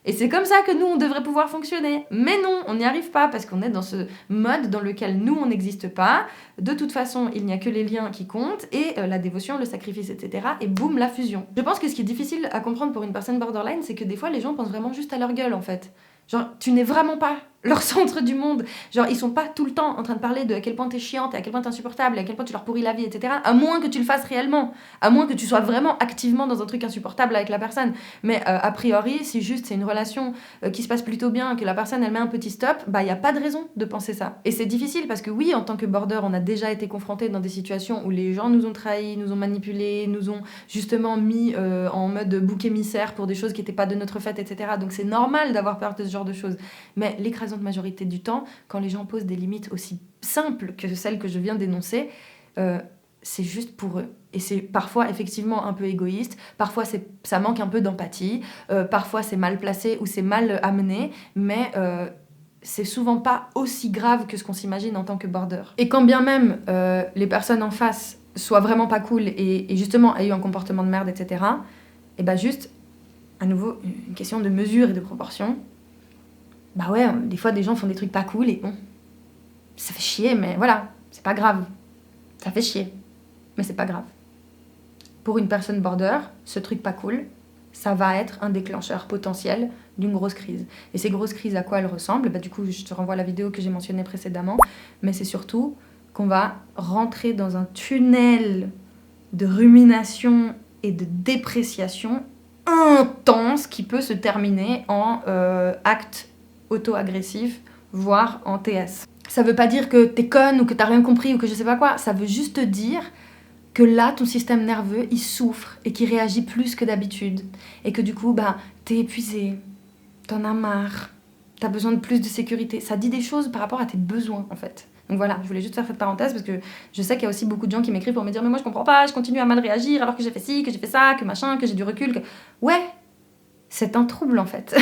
Et c'est comme ça que nous, on devrait pouvoir fonctionner. Mais non, on n'y arrive pas parce qu'on est dans ce mode dans lequel nous, on n'existe pas. De toute façon, il n'y a que les liens qui comptent et la dévotion, le sacrifice, etc. Et boum, la fusion. Je pense que ce qui est difficile à comprendre pour une personne borderline, c'est que des fois, les gens pensent vraiment juste à leur gueule, en fait. Genre, tu n'es vraiment pas leur centre du monde. Genre, ils sont pas tout le temps en train de parler de à quel point t'es chiante, et à quel point t'es insupportable, et à quel point tu leur pourris la vie, etc. À moins que tu le fasses réellement. À moins que tu sois vraiment activement dans un truc insupportable avec la personne. Mais a priori, si juste c'est une relation qui se passe plutôt bien, que la personne elle met un petit stop, bah y a pas de raison de penser ça. Et c'est difficile parce que oui, en tant que border, on a déjà été confrontés dans des situations où les gens nous ont trahis, nous ont manipulés, nous ont justement mis en mode bouc émissaire pour des choses qui étaient pas de notre fait, etc. Donc c'est normal d'avoir peur de ce genre de choses. Mais l'écrasante majorité du temps, quand les gens posent des limites aussi simples que celles que je viens d'énoncer, c'est juste pour eux. Et c'est parfois effectivement un peu égoïste, parfois ça manque un peu d'empathie, parfois c'est mal placé ou c'est mal amené, mais c'est souvent pas aussi grave que ce qu'on s'imagine en tant que border. Et quand bien même les personnes en face soient vraiment pas cool et justement aient eu un comportement de merde, etc., et bah juste, à nouveau, une question de mesure et de proportion. Bah ouais, des fois des gens font des trucs pas cool et bon, ça fait chier, mais voilà, c'est pas grave. Ça fait chier, mais c'est pas grave. Pour une personne border, ce truc pas cool, ça va être un déclencheur potentiel d'une grosse crise. Et ces grosses crises, à quoi elles ressemblent? Bah du coup, je te renvoie à la vidéo que j'ai mentionnée précédemment, mais c'est surtout qu'on va rentrer dans un tunnel de rumination et de dépréciation intense qui peut se terminer en acte auto-agressif, voire en TS. Ça veut pas dire que t'es conne ou que t'as rien compris ou que je sais pas quoi, ça veut juste dire que là, ton système nerveux, il souffre et qu'il réagit plus que d'habitude. Et que du coup, bah, t'es épuisé, t'en as marre, t'as besoin de plus de sécurité. Ça dit des choses par rapport à tes besoins, en fait. Donc voilà, je voulais juste faire cette parenthèse parce que je sais qu'il y a aussi beaucoup de gens qui m'écrivent pour me dire « Mais moi, je comprends pas, je continue à mal réagir alors que j'ai fait ci, que j'ai fait ça, que machin, que j'ai du recul. » Ouais, c'est un trouble, en fait.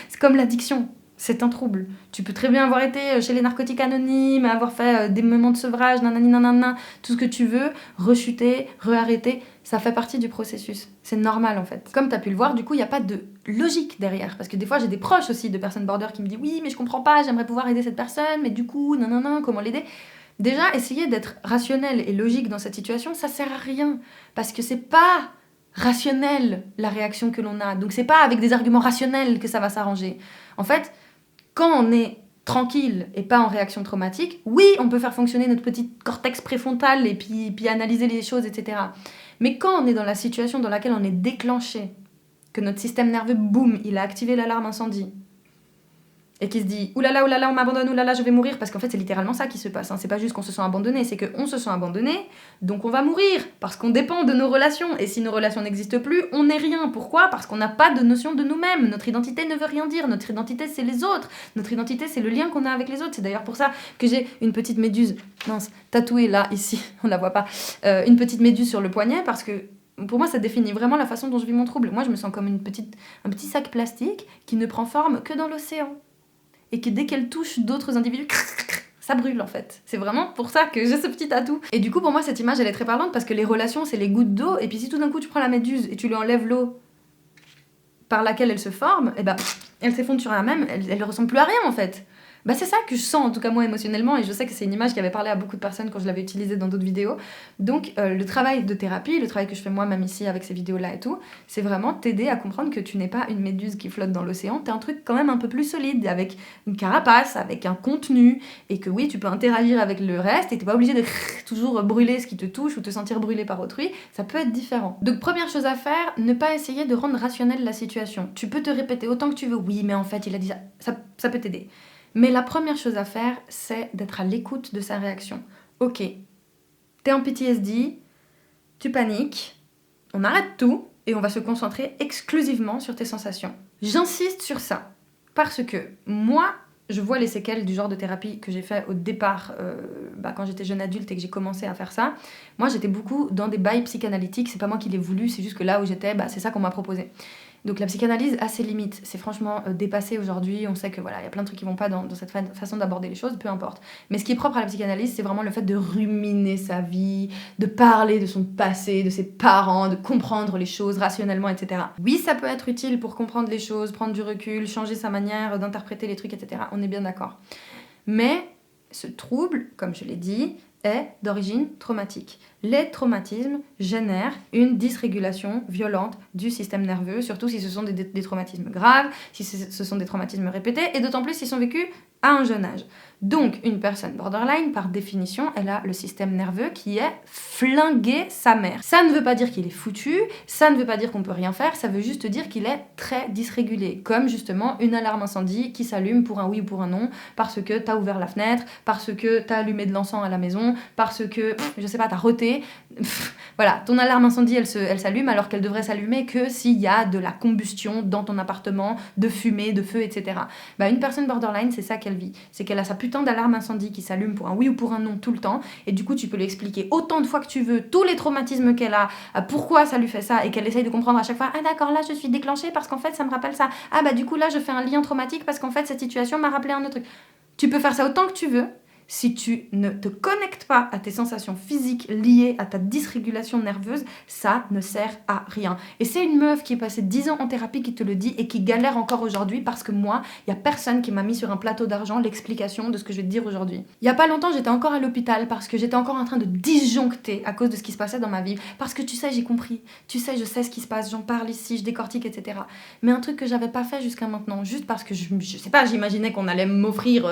C'est comme l'addiction. C'est un trouble. Tu peux très bien avoir été chez les narcotiques anonymes, avoir fait des moments de sevrage, nanani nanana, tout ce que tu veux, rechuter, rearrêter. Ça fait partie du processus. C'est normal en fait. Comme tu as pu le voir, du coup, il n'y a pas de logique derrière. Parce que des fois, j'ai des proches aussi de personnes border qui me disent oui, mais je comprends pas, j'aimerais pouvoir aider cette personne, mais du coup, non, comment l'aider? Déjà, essayer d'être rationnel et logique dans cette situation, ça sert à rien. Parce que c'est pas rationnel la réaction que l'on a. Donc c'est pas avec des arguments rationnels que ça va s'arranger. En fait, quand on est tranquille et pas en réaction traumatique, oui, on peut faire fonctionner notre petit cortex préfrontal et puis analyser les choses, etc. Mais quand on est dans la situation dans laquelle on est déclenché, que notre système nerveux, boum, il a activé l'alarme incendie, et qui se dit oulala, on m'abandonne, oulala, je vais mourir, parce qu'en fait c'est littéralement ça qui se passe, hein. C'est pas juste qu'on se sent abandonné, c'est qu'on se sent abandonné, donc on va mourir, parce qu'on dépend de nos relations, et si nos relations n'existent plus, on n'est rien. Pourquoi? Parce qu'on n'a pas de notion de nous-mêmes, notre identité ne veut rien dire, notre identité c'est les autres, notre identité c'est le lien qu'on a avec les autres. C'est d'ailleurs pour ça que j'ai une petite méduse, tatouée là, ici, on la voit pas, une petite méduse sur le poignet, parce que pour moi, ça définit vraiment la façon dont je vis mon trouble. Moi, je me sens comme un petit sac plastique qui ne prend forme que dans l'océan. Et que dès qu'elle touche d'autres individus, ça brûle en fait. C'est vraiment pour ça que j'ai ce petit tatou. Et du coup, pour moi, cette image, elle est très parlante parce que les relations, c'est les gouttes d'eau. Et puis si tout d'un coup, tu prends la méduse et tu lui enlèves l'eau par laquelle elle se forme, et ben, elle s'effondre sur elle-même, elle ressemble plus à rien en fait. Bah c'est ça que je sens, en tout cas moi émotionnellement, et je sais que c'est une image qui avait parlé à beaucoup de personnes quand je l'avais utilisée dans d'autres vidéos. Donc le travail de thérapie, le travail que je fais moi-même ici avec ces vidéos-là et tout, c'est vraiment t'aider à comprendre que tu n'es pas une méduse qui flotte dans l'océan, t'es un truc quand même un peu plus solide, avec une carapace, avec un contenu, et que oui, tu peux interagir avec le reste, et t'es pas obligé de toujours brûler ce qui te touche ou te sentir brûlé par autrui, ça peut être différent. Donc première chose à faire, ne pas essayer de rendre rationnelle la situation. Tu peux te répéter autant que tu veux, oui mais en fait il a dit ça, ça peut t'aider. Mais la première chose à faire, c'est d'être à l'écoute de sa réaction. Ok, t'es en PTSD, tu paniques, on arrête tout et on va se concentrer exclusivement sur tes sensations. J'insiste sur ça parce que moi, je vois les séquelles du genre de thérapie que j'ai fait au départ, quand j'étais jeune adulte et que j'ai commencé à faire ça. Moi, j'étais beaucoup dans des bails psychanalytiques, c'est pas moi qui l'ai voulu, c'est juste que là où j'étais, c'est ça qu'on m'a proposé. Donc la psychanalyse a ses limites, c'est franchement dépassé aujourd'hui, on sait que voilà, il y a plein de trucs qui vont pas dans cette façon d'aborder les choses, peu importe. Mais ce qui est propre à la psychanalyse, c'est vraiment le fait de ruminer sa vie, de parler de son passé, de ses parents, de comprendre les choses rationnellement, etc. Oui, ça peut être utile pour comprendre les choses, prendre du recul, changer sa manière d'interpréter les trucs, etc. On est bien d'accord. Mais ce trouble, comme je l'ai dit, est d'origine traumatique. Les traumatismes génèrent une dysrégulation violente du système nerveux, surtout si ce sont des traumatismes graves, si ce sont des traumatismes répétés, et d'autant plus s'ils sont vécus à un jeune âge. Donc, une personne borderline, par définition, elle a le système nerveux qui est flingué sa mère. Ça ne veut pas dire qu'il est foutu, ça ne veut pas dire qu'on peut rien faire, ça veut juste dire qu'il est très dysrégulé, comme justement une alarme incendie qui s'allume pour un oui ou pour un non, parce que t'as ouvert la fenêtre, parce que t'as allumé de l'encens à la maison, parce que, je sais pas, t'as roté. Voilà, ton alarme incendie, elle s'allume alors qu'elle devrait s'allumer que s'il y a de la combustion dans ton appartement, de fumée, de feu, etc. Une personne borderline, c'est ça qu'elle vit. C'est qu'elle a sa putain d'alarme incendie qui s'allume pour un oui ou pour un non tout le temps, et du coup tu peux lui expliquer autant de fois que tu veux tous les traumatismes qu'elle a, pourquoi ça lui fait ça, et qu'elle essaye de comprendre à chaque fois. Ah d'accord, là je suis déclenchée parce qu'en fait ça me rappelle ça. Ah du coup là je fais un lien traumatique parce qu'en fait cette situation m'a rappelé un autre truc. Tu peux faire ça autant que tu veux. Si tu ne te connectes pas à tes sensations physiques liées à ta dysrégulation nerveuse, ça ne sert à rien. Et c'est une meuf qui est passée 10 ans en thérapie qui te le dit et qui galère encore aujourd'hui parce que moi, il n'y a personne qui m'a mis sur un plateau d'argent l'explication de ce que je vais te dire aujourd'hui. Il n'y a pas longtemps, j'étais encore à l'hôpital parce que j'étais encore en train de disjoncter à cause de ce qui se passait dans ma vie. Parce que tu sais, j'ai compris. Tu sais, je sais ce qui se passe, j'en parle ici, je décortique, etc. Mais un truc que j'avais pas fait jusqu'à maintenant, juste parce que je sais pas, j'imaginais qu'on allait m'offrir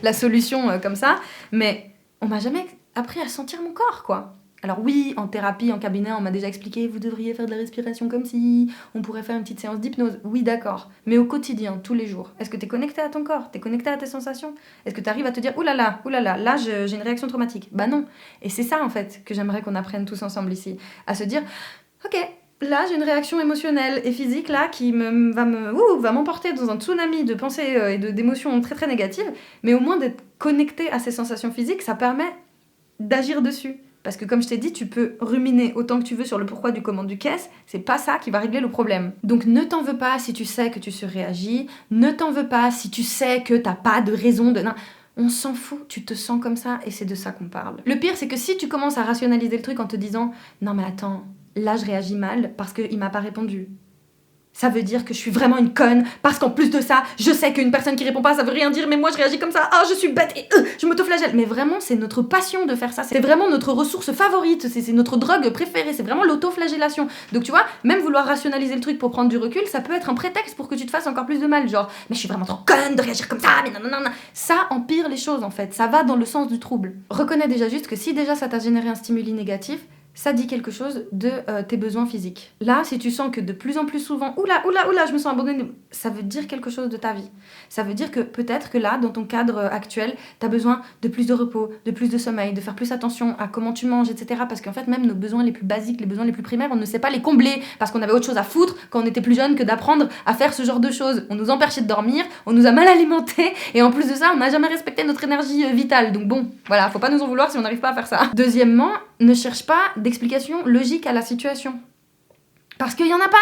la solution comme ça, mais on m'a jamais appris à sentir mon corps, quoi. Alors oui, en thérapie, en cabinet, on m'a déjà expliqué, vous devriez faire de la respiration comme si, on pourrait faire une petite séance d'hypnose. Oui, d'accord, mais au quotidien, tous les jours, est-ce que t'es connecté à ton corps? T'es connecté à tes sensations? Est-ce que t'arrives à te dire, oulala, là j'ai une réaction traumatique? Non. Et c'est ça, en fait, que j'aimerais qu'on apprenne tous ensemble ici, à se dire, ok, là, j'ai une réaction émotionnelle et physique là qui va m'emporter dans un tsunami de pensées et d'émotions très très négatives, mais au moins d'être connecté à ces sensations physiques, ça permet d'agir dessus. Parce que comme je t'ai dit, tu peux ruminer autant que tu veux sur le pourquoi du comment du qu'est-ce, c'est pas ça qui va régler le problème. Donc ne t'en veux pas si tu sais que tu surréagis, ne t'en veux pas si tu sais que t'as pas de raison de... On s'en fout, tu te sens comme ça et c'est de ça qu'on parle. Le pire, c'est que si tu commences à rationaliser le truc en te disant « Non mais attends, là je réagis mal parce qu'il m'a pas répondu ». Ça veut dire que je suis vraiment une conne, parce qu'en plus de ça, je sais qu'une personne qui répond pas, ça veut rien dire, mais moi je réagis comme ça, ah je suis bête et je m'autoflagelle. Mais vraiment, c'est notre passion de faire ça, c'est vraiment notre ressource favorite, c'est notre drogue préférée, c'est vraiment l'autoflagellation. Donc tu vois, même vouloir rationaliser le truc pour prendre du recul, ça peut être un prétexte pour que tu te fasses encore plus de mal, genre, mais je suis vraiment trop conne de réagir comme ça, mais non, non, non, non. Ça empire les choses en fait, ça va dans le sens du trouble. Reconnais déjà juste que si déjà ça t'a généré un stimuli négatif, ça dit quelque chose de tes besoins physiques. Là, si tu sens que de plus en plus souvent, oula, je me sens abandonnée, ça veut dire quelque chose de ta vie. Ça veut dire que peut-être que là, dans ton cadre actuel, t'as besoin de plus de repos, de plus de sommeil, de faire plus attention à comment tu manges, etc. Parce qu'en fait, même nos besoins les plus basiques, les besoins les plus primaires, on ne sait pas les combler parce qu'on avait autre chose à foutre quand on était plus jeune que d'apprendre à faire ce genre de choses. On nous empêchait de dormir, on nous a mal alimentés et en plus de ça, on n'a jamais respecté notre énergie vitale. Donc bon, voilà, faut pas nous en vouloir si on n'arrive pas à faire ça. Deuxièmement, ne cherche pas d'explication logique à la situation. Parce qu'il y en a pas.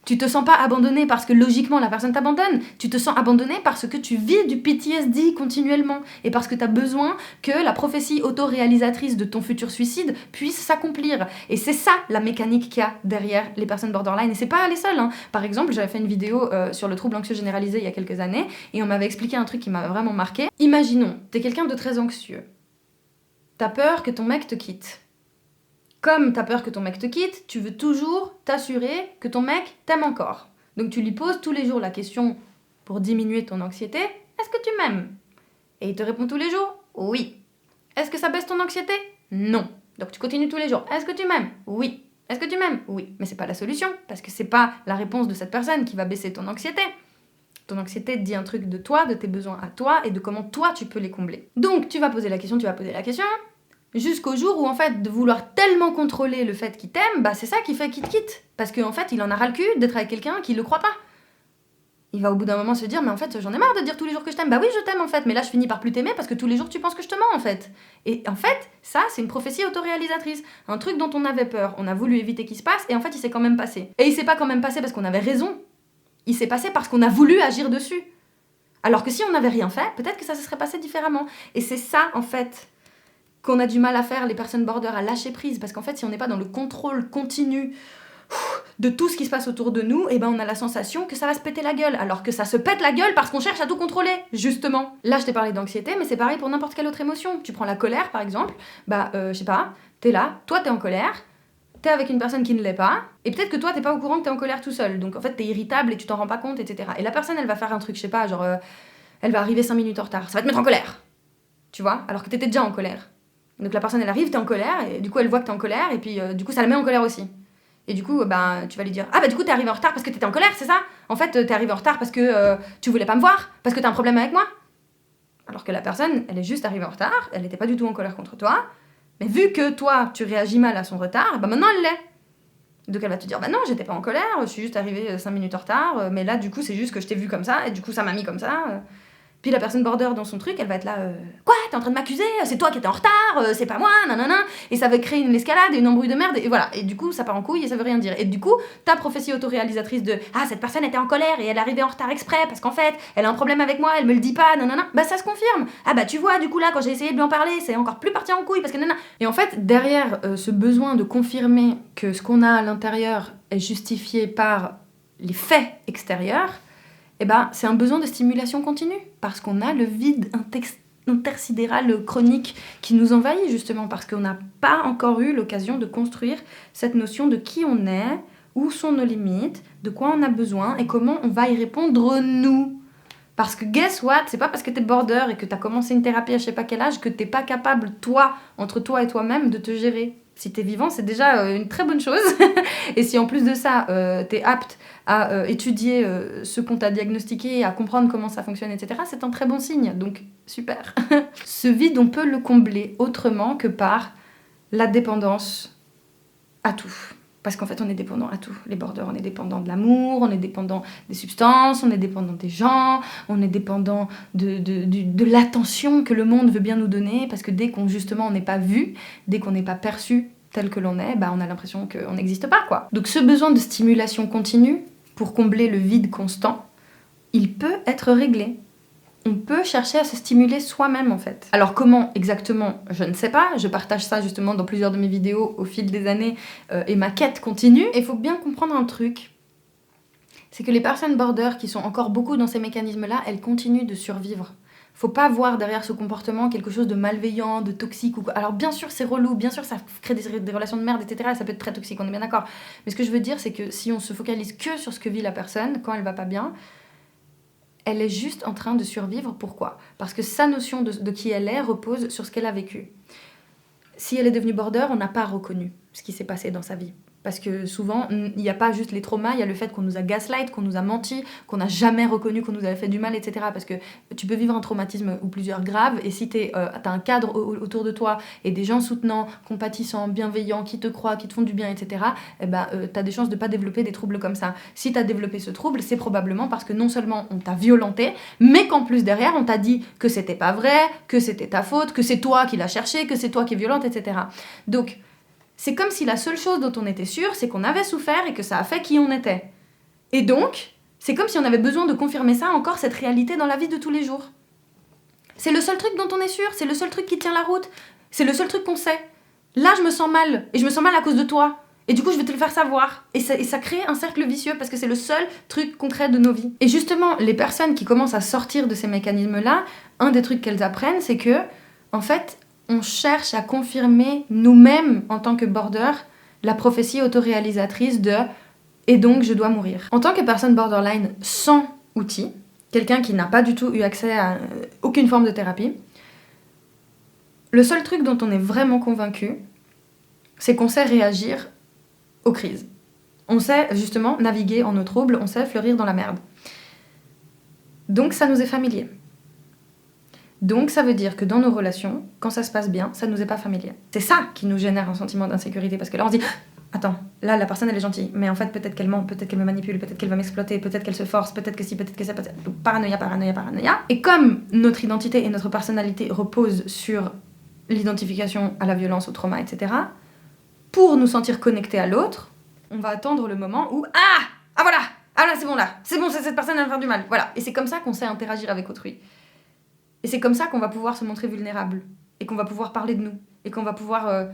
Tu te sens pas abandonné parce que logiquement la personne t'abandonne. Tu te sens abandonné parce que tu vis du PTSD continuellement et parce que tu as besoin que la prophétie autoréalisatrice de ton futur suicide puisse s'accomplir. Et c'est ça la mécanique qu'il y a derrière les personnes borderline. Et c'est pas les seules. Hein. Par exemple, j'avais fait une vidéo sur le trouble anxieux généralisé il y a quelques années et on m'avait expliqué un truc qui m'a vraiment marqué. Imaginons, t'es quelqu'un de très anxieux. T'as peur que ton mec te quitte. Comme t'as peur que ton mec te quitte, tu veux toujours t'assurer que ton mec t'aime encore. Donc tu lui poses tous les jours la question pour diminuer ton anxiété, est-ce que tu m'aimes? Et il te répond tous les jours, oui. Est-ce que ça baisse ton anxiété? Non. Donc tu continues tous les jours, est-ce que tu m'aimes? Oui. Est-ce que tu m'aimes? Oui. Mais c'est pas la solution, parce que c'est pas la réponse de cette personne qui va baisser ton anxiété. Ton anxiété te dit un truc de toi, de tes besoins à toi et de comment toi tu peux les combler. Donc tu vas poser la question, jusqu'au jour où en fait de vouloir tellement contrôler le fait qu'il t'aime, bah c'est ça qui fait qu'il te quitte. Parce qu'en fait il en a ras le cul d'être avec quelqu'un qui le croit pas. Il va au bout d'un moment se dire mais en fait j'en ai marre de dire tous les jours que je t'aime. Bah oui je t'aime en fait, mais là je finis par plus t'aimer parce que tous les jours tu penses que je te mens en fait. Et en fait ça c'est une prophétie autoréalisatrice. Un truc dont on avait peur, on a voulu éviter qu'il se passe et en fait il s'est quand même passé. Et il s'est pas quand même passé parce qu'on avait raison. Il s'est passé parce qu'on a voulu agir dessus. Alors que si on n'avait rien fait, peut-être que ça se serait passé différemment. Et c'est ça en fait qu'on a du mal à faire, les personnes border, à lâcher prise, parce qu'en fait si on n'est pas dans le contrôle continu de tout ce qui se passe autour de nous, et ben on a la sensation que ça va se péter la gueule, alors que ça se pète la gueule parce qu'on cherche à tout contrôler, justement. Là je t'ai parlé d'anxiété, mais c'est pareil pour n'importe quelle autre émotion. Tu prends la colère par exemple, je sais pas, t'es là, toi t'es en colère, t'es avec une personne qui ne l'est pas, et peut-être que toi t'es pas au courant que t'es en colère tout seul, donc en fait t'es irritable et tu t'en rends pas compte, etc. Et la personne elle va faire un truc, je sais pas, genre elle va arriver 5 minutes en retard, ça va te mettre en colère, tu vois, alors que t'étais déjà en colère. Donc la personne elle arrive, t'es en colère, et du coup elle voit que t'es en colère, et puis du coup ça la met en colère aussi. Et du coup tu vas lui dire ah bah du coup t'es arrivé en retard parce que t'étais en colère, c'est ça? En fait t'es arrivé en retard parce que tu voulais pas me voir, parce que t'as un problème avec moi. Alors que la personne elle est juste arrivée en retard, elle était pas du tout en colère contre toi, mais vu que toi tu réagis mal à son retard, bah maintenant elle l'est. Donc elle va te dire bah non j'étais pas en colère, je suis juste arrivée 5 minutes en retard, mais là du coup c'est juste que je t'ai vu comme ça, et du coup ça m'a mis comme ça. Puis la personne border dans son truc, elle va être là quoi, t'es en train de m'accuser, c'est toi qui étais en retard, c'est pas moi, nanana. Et ça va créer une escalade et une embrouille de merde, et voilà. Et du coup, ça part en couille et ça veut rien dire. Et du coup, ta prophétie autoréalisatrice de ah, cette personne était en colère et elle est arrivée en retard exprès parce qu'en fait, elle a un problème avec moi, elle me le dit pas, nanana, bah ça se confirme. Ah bah tu vois, du coup là, quand j'ai essayé de lui en parler, c'est encore plus parti en couille parce que nanana. Et en fait, derrière ce besoin de confirmer que ce qu'on a à l'intérieur est justifié par les faits extérieurs, eh ben, c'est un besoin de stimulation continue, parce qu'on a le vide intersidéral chronique qui nous envahit, justement, parce qu'on n'a pas encore eu l'occasion de construire cette notion de qui on est, où sont nos limites, de quoi on a besoin, et comment on va y répondre nous. Parce que guess what, c'est pas parce que t'es border et que t'as commencé une thérapie à je sais pas quel âge que t'es pas capable, toi, entre toi et toi-même, de te gérer. Si t'es vivant, c'est déjà une très bonne chose. Et si en plus de ça, t'es apte à étudier ce qu'on t'a diagnostiqué, à comprendre comment ça fonctionne, etc., c'est un très bon signe. Donc, super. Ce vide, on peut le combler autrement que par la dépendance à tout. Parce qu'en fait, on est dépendant à tout. Les borders, on est dépendant de l'amour, on est dépendant des substances, on est dépendant des gens, on est dépendant de l'attention que le monde veut bien nous donner, parce que dès qu'on justement on n'est pas vu, dès qu'on n'est pas perçu tel que l'on est, bah on a l'impression qu'on n'existe pas, quoi. Donc ce besoin de stimulation continue, pour combler le vide constant, il peut être réglé. On peut chercher à se stimuler soi-même en fait. Alors comment exactement, je ne sais pas, je partage ça justement dans plusieurs de mes vidéos au fil des années et ma quête continue. Et il faut bien comprendre un truc, c'est que les personnes border qui sont encore beaucoup dans ces mécanismes-là, elles continuent de survivre. Faut pas voir derrière ce comportement quelque chose de malveillant, de toxique ou quoi. Alors bien sûr c'est relou, bien sûr ça crée des relations de merde, etc. Et ça peut être très toxique, on est bien d'accord. Mais ce que je veux dire c'est que si on se focalise que sur ce que vit la personne quand elle va pas bien, elle est juste en train de survivre. Pourquoi ? Parce que sa notion de qui elle est repose sur ce qu'elle a vécu. Si elle est devenue border, on n'a pas reconnu ce qui s'est passé dans sa vie. Parce que souvent, il n'y a pas juste les traumas, il y a le fait qu'on nous a gaslight, qu'on nous a menti, qu'on n'a jamais reconnu qu'on nous avait fait du mal, etc. Parce que tu peux vivre un traumatisme ou plusieurs graves, et si t'as un cadre autour de toi, et des gens soutenants, compatissants, bienveillants, qui te croient, qui te font du bien, etc., t'as des chances de pas développer des troubles comme ça. Si t'as développé ce trouble, c'est probablement parce que non seulement on t'a violenté, mais qu'en plus derrière, on t'a dit que c'était pas vrai, que c'était ta faute, que c'est toi qui l'as cherché, que c'est toi qui es violente, etc. Donc, c'est comme si la seule chose dont on était sûr, c'est qu'on avait souffert et que ça a fait qui on était. Et donc, c'est comme si on avait besoin de confirmer ça encore, cette réalité dans la vie de tous les jours. C'est le seul truc dont on est sûr, c'est le seul truc qui tient la route, c'est le seul truc qu'on sait. Là, je me sens mal, et je me sens mal à cause de toi. Et du coup, je vais te le faire savoir. Et ça crée un cercle vicieux, parce que c'est le seul truc concret de nos vies. Et justement, les personnes qui commencent à sortir de ces mécanismes-là, un des trucs qu'elles apprennent, c'est que, en fait, on cherche à confirmer nous-mêmes, en tant que border, la prophétie autoréalisatrice de « et donc je dois mourir ». En tant que personne borderline sans outils, quelqu'un qui n'a pas du tout eu accès à aucune forme de thérapie, le seul truc dont on est vraiment convaincu, c'est qu'on sait réagir aux crises. On sait justement naviguer en eau trouble, on sait fleurir dans la merde. Donc ça nous est familier. Donc ça veut dire que dans nos relations, quand ça se passe bien, ça nous est pas familier. C'est ça qui nous génère un sentiment d'insécurité, parce que là on se dit « Attends, là la personne elle est gentille, mais en fait peut-être qu'elle ment, peut-être qu'elle me manipule, peut-être qu'elle va m'exploiter, peut-être qu'elle se force, peut-être que si, peut-être que ça, donc paranoïa. Et comme notre identité et notre personnalité reposent sur l'identification à la violence, au trauma, etc., pour nous sentir connectés à l'autre, on va attendre le moment où « Ah voilà, ah là c'est bon, cette personne elle va faire du mal. » Voilà, et c'est comme ça qu'on sait interagir avec autrui. Et c'est comme ça qu'on va pouvoir se montrer vulnérable, et qu'on va pouvoir parler de nous, et qu'on va pouvoir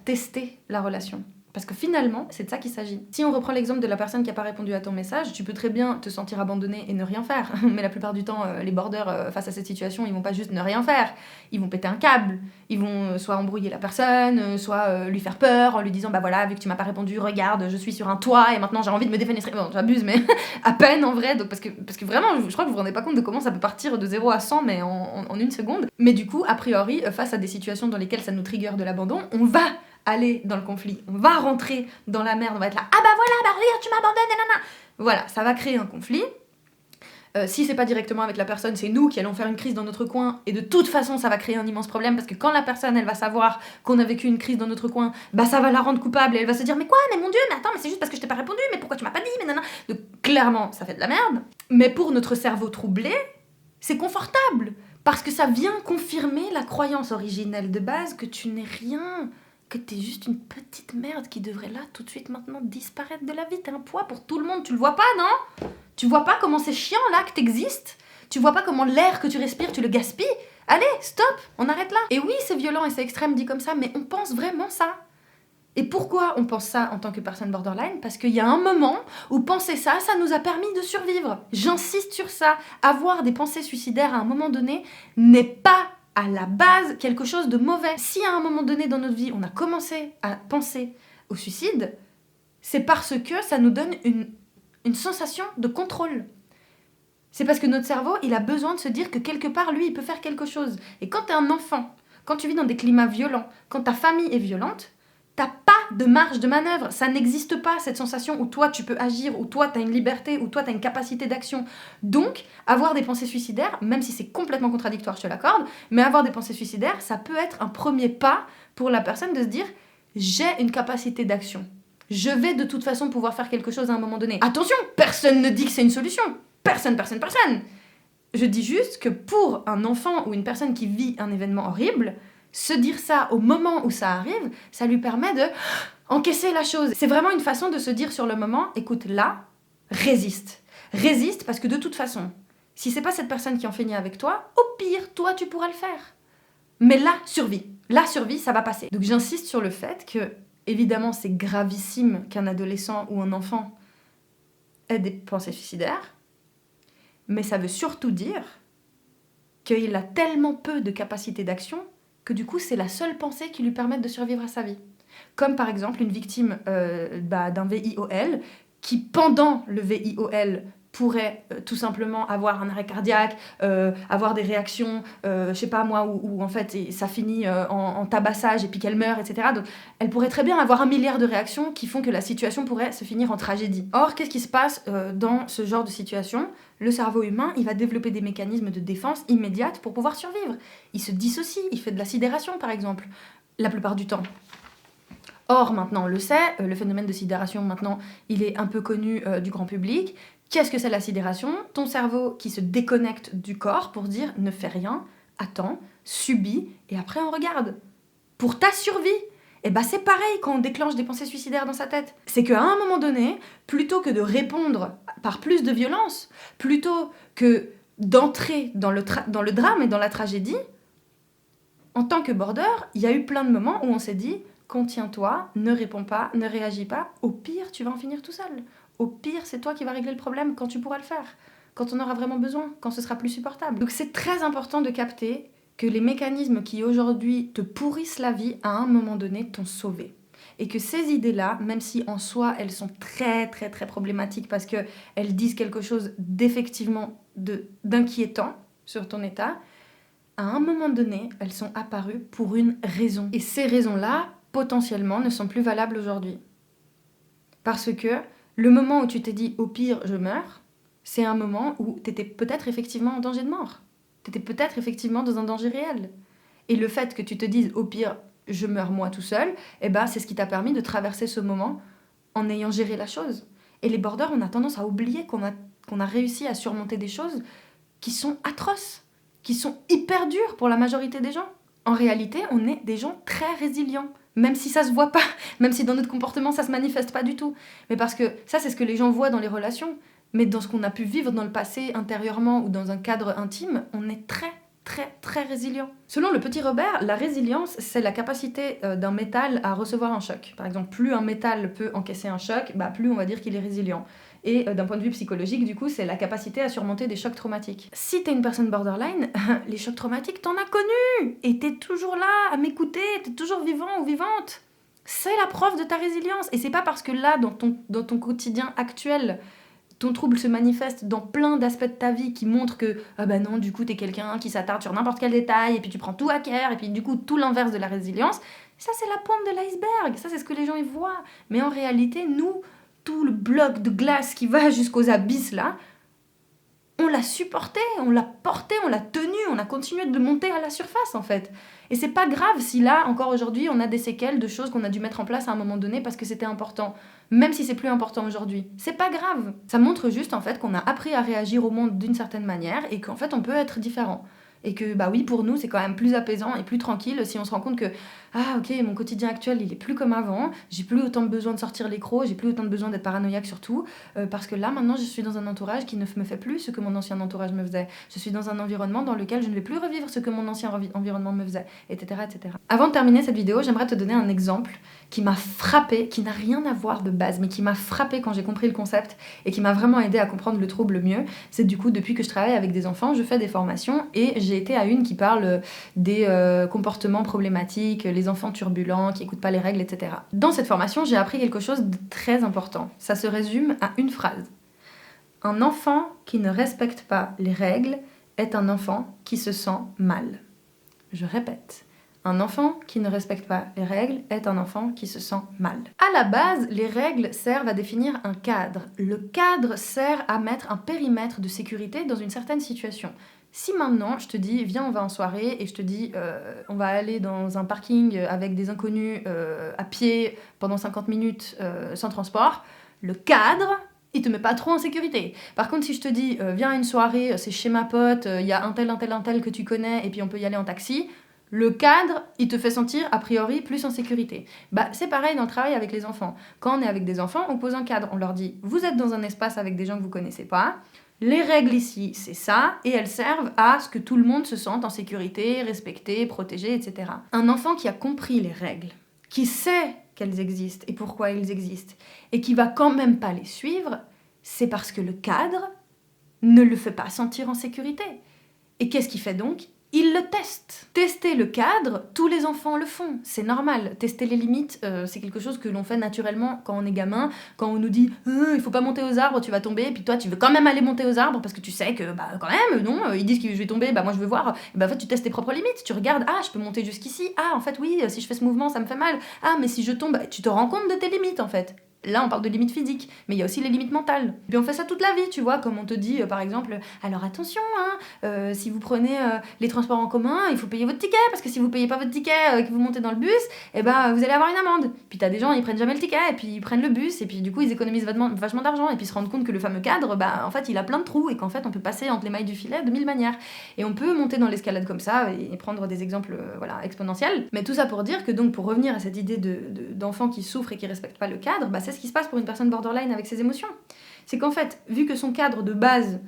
tester la relation. Parce que finalement, c'est de ça qu'il s'agit. Si on reprend l'exemple de la personne qui n'a pas répondu à ton message, tu peux très bien te sentir abandonné et ne rien faire. Mais la plupart du temps, les borders, face à cette situation, ils vont pas juste ne rien faire. Ils vont péter un câble. Ils vont soit embrouiller la personne, soit lui faire peur en lui disant « Bah voilà, vu que tu m'as pas répondu, regarde, je suis sur un toit et maintenant j'ai envie de me défenestrer. » Bon, j'abuse, mais à peine en vrai. Donc, parce que vraiment, je crois que vous vous rendez pas compte de comment ça peut partir de 0 à 100, mais en une seconde. Mais du coup, a priori, face à des situations dans lesquelles ça nous trigger de l'abandon, on va aller dans le conflit, on va rentrer dans la merde, on va être là « Ah bah voilà, bah regarde, tu m'abandonnes, nanana !» Voilà, ça va créer un conflit. Si c'est pas directement avec la personne, c'est nous qui allons faire une crise dans notre coin, et de toute façon ça va créer un immense problème, parce que quand la personne elle va savoir qu'on a vécu une crise dans notre coin, bah ça va la rendre coupable, et elle va se dire « Mais quoi, mais mon Dieu, mais attends, mais c'est juste parce que je t'ai pas répondu, mais pourquoi tu m'as pas dit, mais nanana !» Donc clairement, ça fait de la merde. Mais pour notre cerveau troublé, c'est confortable, parce que ça vient confirmer la croyance originelle de base que tu n'es rien, que t'es juste une petite merde qui devrait là, tout de suite, maintenant, disparaître de la vie. T'es un poids pour tout le monde, tu le vois pas, non ? Tu vois pas comment c'est chiant, là, que t'existes ? Tu vois pas comment l'air que tu respires, tu le gaspilles ? Allez, stop, on arrête là. Et oui, c'est violent et c'est extrême dit comme ça, mais on pense vraiment ça. Et pourquoi on pense ça en tant que personne borderline ? Parce qu'il y a un moment où penser ça, ça nous a permis de survivre. J'insiste sur ça. Avoir des pensées suicidaires à un moment donné n'est pas à la base quelque chose de mauvais. Si à un moment donné dans notre vie, on a commencé à penser au suicide, c'est parce que ça nous donne une sensation de contrôle. C'est parce que notre cerveau, il a besoin de se dire que quelque part, lui, il peut faire quelque chose. Et quand t'es un enfant, quand tu vis dans des climats violents, quand ta famille est violente, t'as pas de marge de manœuvre. Ça n'existe pas, cette sensation où toi, tu peux agir, où toi, t'as une liberté, où toi, t'as une capacité d'action. Donc, avoir des pensées suicidaires, même si c'est complètement contradictoire, je te l'accorde, mais avoir des pensées suicidaires, ça peut être un premier pas pour la personne de se dire « j'ai une capacité d'action. Je vais de toute façon pouvoir faire quelque chose à un moment donné. » Attention, personne ne dit que c'est une solution. Personne. Je dis juste que pour un enfant ou une personne qui vit un événement horrible, se dire ça au moment où ça arrive, ça lui permet de encaisser la chose. C'est vraiment une façon de se dire sur le moment, écoute, là, résiste. Résiste parce que de toute façon, Si c'est pas cette personne qui en finit avec toi, au pire, toi, tu pourras le faire. Mais la survie, ça va passer. Donc j'insiste sur le fait que, évidemment, c'est gravissime qu'un adolescent ou un enfant ait des pensées suicidaires, mais ça veut surtout dire qu'il a tellement peu de capacité d'action que du coup, c'est la seule pensée qui lui permette de survivre à sa vie. Comme par exemple une victime d'un VIOL qui, pendant le VIOL, pourrait tout simplement avoir un arrêt cardiaque, avoir des réactions, je sais pas moi, où en fait ça finit en tabassage et puis qu'elle meurt, etc. Donc elle pourrait très bien avoir 1 milliard de réactions qui font que la situation pourrait se finir en tragédie. Or, qu'est-ce qui se passe dans ce genre de situation ? Le cerveau humain, il va développer des mécanismes de défense immédiate pour pouvoir survivre. Il se dissocie, il fait de la sidération par exemple, la plupart du temps. Or, maintenant, on le sait, le phénomène de sidération, maintenant, il est un peu connu du grand public. Qu'est-ce que c'est la sidération ? Ton cerveau qui se déconnecte du corps pour dire « ne fais rien, attends, subis, et après on regarde ». Pour ta survie. Et bah c'est pareil quand on déclenche des pensées suicidaires dans sa tête. C'est qu'à un moment donné, plutôt que de répondre par plus de violence, plutôt que d'entrer dans le drame et dans la tragédie, en tant que border, il y a eu plein de moments où on s'est dit « contiens-toi, ne réponds pas, ne réagis pas, au pire tu vas en finir tout seul. Au pire c'est toi qui vas régler le problème quand tu pourras le faire, quand on aura vraiment besoin, quand ce sera plus supportable. » Donc c'est très important de capter que les mécanismes qui aujourd'hui te pourrissent la vie, à un moment donné, t'ont sauvé. Et que ces idées-là, même si en soi elles sont très très très problématiques parce qu'elles disent quelque chose d'effectivement d'inquiétant sur ton état, à un moment donné, elles sont apparues pour une raison. Et ces raisons-là, potentiellement, ne sont plus valables aujourd'hui. Parce que le moment où tu t'es dit « au pire, je meurs », c'est un moment où t'étais peut-être effectivement en danger de mort. T'étais peut-être effectivement dans un danger réel. Et le fait que tu te dises « au pire, je meurs moi tout seul », eh ben, c'est ce qui t'a permis de traverser ce moment en ayant géré la chose. Et les borders, on a tendance à oublier qu'on a réussi à surmonter des choses qui sont atroces, qui sont hyper dures pour la majorité des gens. En réalité, on est des gens très résilients, même si ça se voit pas, même si dans notre comportement ça se manifeste pas du tout. Mais parce que ça, c'est ce que les gens voient dans les relations. Mais dans ce qu'on a pu vivre dans le passé, intérieurement ou dans un cadre intime, on est très, très, très résilient. Selon le petit Robert, la résilience, c'est la capacité d'un métal à recevoir un choc. Par exemple, plus un métal peut encaisser un choc, plus on va dire qu'il est résilient. Et d'un point de vue psychologique, du coup, c'est la capacité à surmonter des chocs traumatiques. Si t'es une personne borderline, les chocs traumatiques, t'en as connu. Et t'es toujours là à m'écouter, t'es toujours vivant ou vivante. C'est la preuve de ta résilience. Et c'est pas parce que là, dans ton quotidien actuel, ton trouble se manifeste dans plein d'aspects de ta vie qui montrent que ah bah non, du coup t'es quelqu'un qui s'attarde sur n'importe quel détail et puis tu prends tout à cœur et puis du coup tout l'inverse de la résilience. Ça c'est la pointe de l'iceberg, ça c'est ce que les gens y voient. Mais en réalité, nous, tout le bloc de glace qui va jusqu'aux abysses là, on l'a supporté, on l'a porté, on l'a tenu, on a continué de monter à la surface en fait. Et c'est pas grave si là, encore aujourd'hui, on a des séquelles de choses qu'on a dû mettre en place à un moment donné parce que c'était important. Même si c'est plus important aujourd'hui. C'est pas grave. Ça montre juste en fait qu'on a appris à réagir au monde d'une certaine manière et qu'en fait on peut être différent. Et que bah oui, pour nous, c'est quand même plus apaisant et plus tranquille si on se rend compte que ah ok, mon quotidien actuel, il est plus comme avant, j'ai plus autant de besoin de sortir les crocs, j'ai plus autant de besoin d'être paranoïaque surtout, parce que là, maintenant, je suis dans un entourage qui ne me fait plus ce que mon ancien entourage me faisait. Je suis dans un environnement dans lequel je ne vais plus revivre ce que mon ancien environnement me faisait, etc., etc. Avant de terminer cette vidéo, j'aimerais te donner un exemple qui m'a frappée, qui n'a rien à voir de base, mais qui m'a frappée quand j'ai compris le concept et qui m'a vraiment aidé à comprendre le trouble mieux. C'est du coup, depuis que je travaille avec des enfants, je fais des formations et j'ai été à une qui parle des comportements problématiques, les enfants turbulents, qui écoutent pas les règles, etc. Dans cette formation, j'ai appris quelque chose de très important. Ça se résume à une phrase. Un enfant qui ne respecte pas les règles est un enfant qui se sent mal. Je répète. Un enfant qui ne respecte pas les règles est un enfant qui se sent mal. À la base, les règles servent à définir un cadre. Le cadre sert à mettre un périmètre de sécurité dans une certaine situation. Si maintenant, je te dis, viens, on va en soirée, et je te dis, on va aller dans un parking avec des inconnus à pied pendant 50 minutes sans transport, le cadre, il te met pas trop en sécurité. Par contre, si je te dis, viens à une soirée, c'est chez ma pote, il y a un tel que tu connais, et puis on peut y aller en taxi, le cadre, il te fait sentir, a priori, plus en sécurité. C'est pareil dans le travail avec les enfants. Quand on est avec des enfants, on pose un cadre. On leur dit, vous êtes dans un espace avec des gens que vous connaissez pas, Les règles ici, c'est ça, et elles servent à ce que tout le monde se sente en sécurité, respecté, protégé, etc. Un enfant qui a compris les règles, qui sait qu'elles existent et pourquoi elles existent, et qui va quand même pas les suivre, c'est parce que le cadre ne le fait pas sentir en sécurité. Et qu'est-ce qu'il fait donc ? Il le teste. Tester le cadre, tous les enfants le font, c'est normal. Tester les limites, c'est quelque chose que l'on fait naturellement quand on est gamin, quand on nous dit il faut pas monter aux arbres, tu vas tomber, et puis toi tu veux quand même aller monter aux arbres parce que tu sais que quand même, non, ils disent que je vais tomber, moi je veux voir. Et en fait tu testes tes propres limites, tu regardes, je peux monter jusqu'ici, en fait oui, si je fais ce mouvement ça me fait mal, mais si je tombe, tu te rends compte de tes limites en fait. Là, on parle de limites physiques, mais il y a aussi les limites mentales. Puis on fait ça toute la vie, tu vois, comme on te dit, par exemple, alors attention, si vous prenez les transports en commun, il faut payer votre ticket, parce que si vous payez pas votre ticket, que vous montez dans le bus, vous allez avoir une amende. Puis t'as des gens, ils prennent jamais le ticket, et puis ils prennent le bus, et puis du coup, ils économisent vachement d'argent, et puis ils se rendent compte que le fameux cadre, en fait, il a plein de trous, et qu'en fait, on peut passer entre les mailles du filet de 1000 manières. Et on peut monter dans l'escalade comme ça, et prendre des exemples exponentiels. Mais tout ça pour dire que donc, pour revenir à cette idée d'enfant qui souffre et qui respecte pas le cadre, c'est ce qui se passe pour une personne borderline avec ses émotions. C'est qu'en fait, vu que son cadre de base,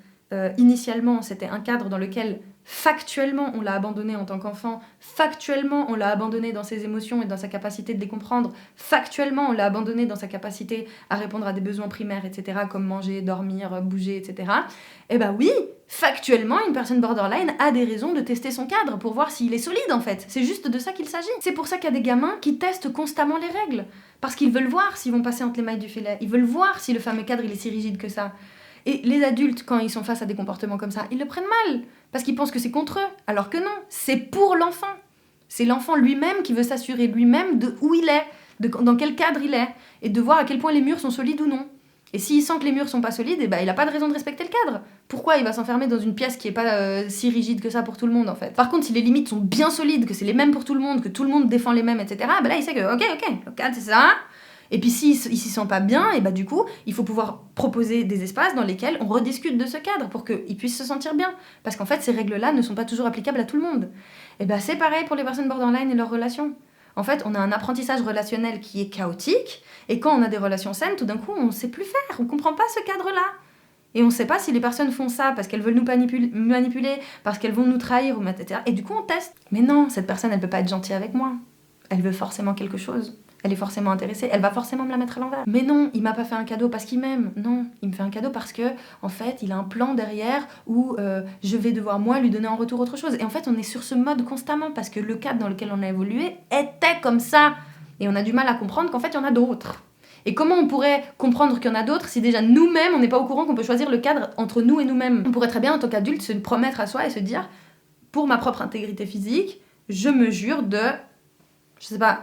initialement, c'était un cadre dans lequel factuellement on l'a abandonné en tant qu'enfant, factuellement on l'a abandonné dans ses émotions et dans sa capacité de les comprendre, factuellement on l'a abandonné dans sa capacité à répondre à des besoins primaires, etc., comme manger, dormir, bouger, etc. Oui, factuellement une personne borderline a des raisons de tester son cadre pour voir s'il est solide en fait. C'est juste de ça qu'il s'agit. C'est pour ça qu'il y a des gamins qui testent constamment les règles. Parce qu'ils veulent voir s'ils vont passer entre les mailles du filet. Ils veulent voir si le fameux cadre il est si rigide que ça. Et les adultes, quand ils sont face à des comportements comme ça, ils le prennent mal. Parce qu'ils pensent que c'est contre eux. Alors que non, c'est pour l'enfant. C'est l'enfant lui-même qui veut s'assurer lui-même de où il est, dans quel cadre il est, et de voir à quel point les murs sont solides ou non. Et s'il sent que les murs sont pas solides, il n'a pas de raison de respecter le cadre. Pourquoi il va s'enfermer dans une pièce qui est pas si rigide que ça pour tout le monde en fait. Par contre, si les limites sont bien solides, que c'est les mêmes pour tout le monde, que tout le monde défend les mêmes, etc., là il sait que ok, le cadre c'est ça. Et puis s'il s'y sent pas bien, et du coup, il faut pouvoir proposer des espaces dans lesquels on rediscute de ce cadre pour qu'il puisse se sentir bien. Parce qu'en fait, ces règles-là ne sont pas toujours applicables à tout le monde. C'est pareil pour les personnes borderline et leurs relations. En fait, on a un apprentissage relationnel qui est chaotique, et quand on a des relations saines, tout d'un coup, on ne sait plus faire, on ne comprend pas ce cadre-là. Et on ne sait pas si les personnes font ça parce qu'elles veulent nous manipuler, parce qu'elles vont nous trahir, etc. Et du coup, on teste. Mais non, cette personne, elle ne peut pas être gentille avec moi. Elle veut forcément quelque chose. Elle est forcément intéressée, elle va forcément me la mettre à l'envers. Mais non, il m'a pas fait un cadeau parce qu'il m'aime. Non, il me fait un cadeau parce que, en fait, il a un plan derrière où je vais devoir, moi, lui donner en retour autre chose. Et en fait, on est sur ce mode constamment parce que le cadre dans lequel on a évolué était comme ça. Et on a du mal à comprendre qu'en fait, il y en a d'autres. Et comment on pourrait comprendre qu'il y en a d'autres si déjà nous-mêmes, on n'est pas au courant qu'on peut choisir le cadre entre nous et nous-mêmes ? On pourrait très bien, en tant qu'adulte, se promettre à soi et se dire, pour ma propre intégrité physique, je me jure de...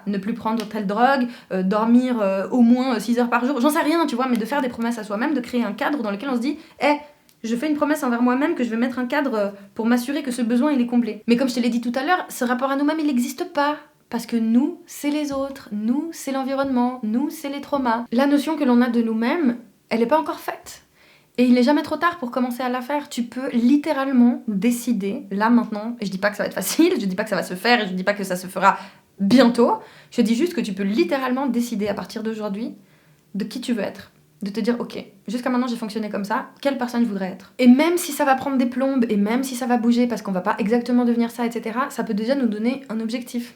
ne plus prendre telle drogue, dormir au moins 6 heures par jour, j'en sais rien, tu vois, mais de faire des promesses à soi-même, de créer un cadre dans lequel on se dit je fais une promesse envers moi-même que je vais mettre un cadre pour m'assurer que ce besoin il est comblé. Mais comme je te l'ai dit tout à l'heure, ce rapport à nous-mêmes il n'existe pas. Parce que nous, c'est les autres, nous, c'est l'environnement, nous, c'est les traumas. La notion que l'on a de nous-mêmes, elle n'est pas encore faite. Et il n'est jamais trop tard pour commencer à la faire. Tu peux littéralement décider, là maintenant, et je dis pas que ça va être facile, je dis pas que ça va se faire, et je dis pas que ça se fera bientôt, je dis juste que tu peux littéralement décider à partir d'aujourd'hui de qui tu veux être. De te dire, ok, jusqu'à maintenant j'ai fonctionné comme ça, quelle personne je voudrais être ? Et même si ça va prendre des plombes, et même si ça va bouger, parce qu'on va pas exactement devenir ça, etc., ça peut déjà nous donner un objectif.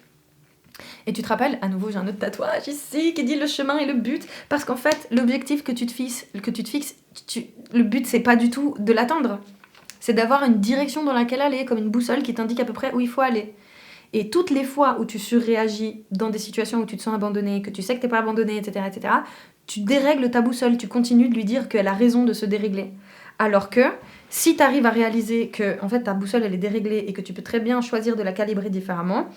Et tu te rappelles, à nouveau j'ai un autre tatouage ici qui dit le chemin et le but, parce qu'en fait l'objectif que tu te fixes, le but c'est pas du tout de l'atteindre, c'est d'avoir une direction dans laquelle aller, comme une boussole qui t'indique à peu près où il faut aller. Et toutes les fois où tu surréagis dans des situations où tu te sens abandonné, que tu sais que t'es pas abandonné, etc., tu dérègles ta boussole, tu continues de lui dire qu'elle a raison de se dérégler. Alors que si tu arrives à réaliser que en fait ta boussole elle est déréglée et que tu peux très bien choisir de la calibrer différemment,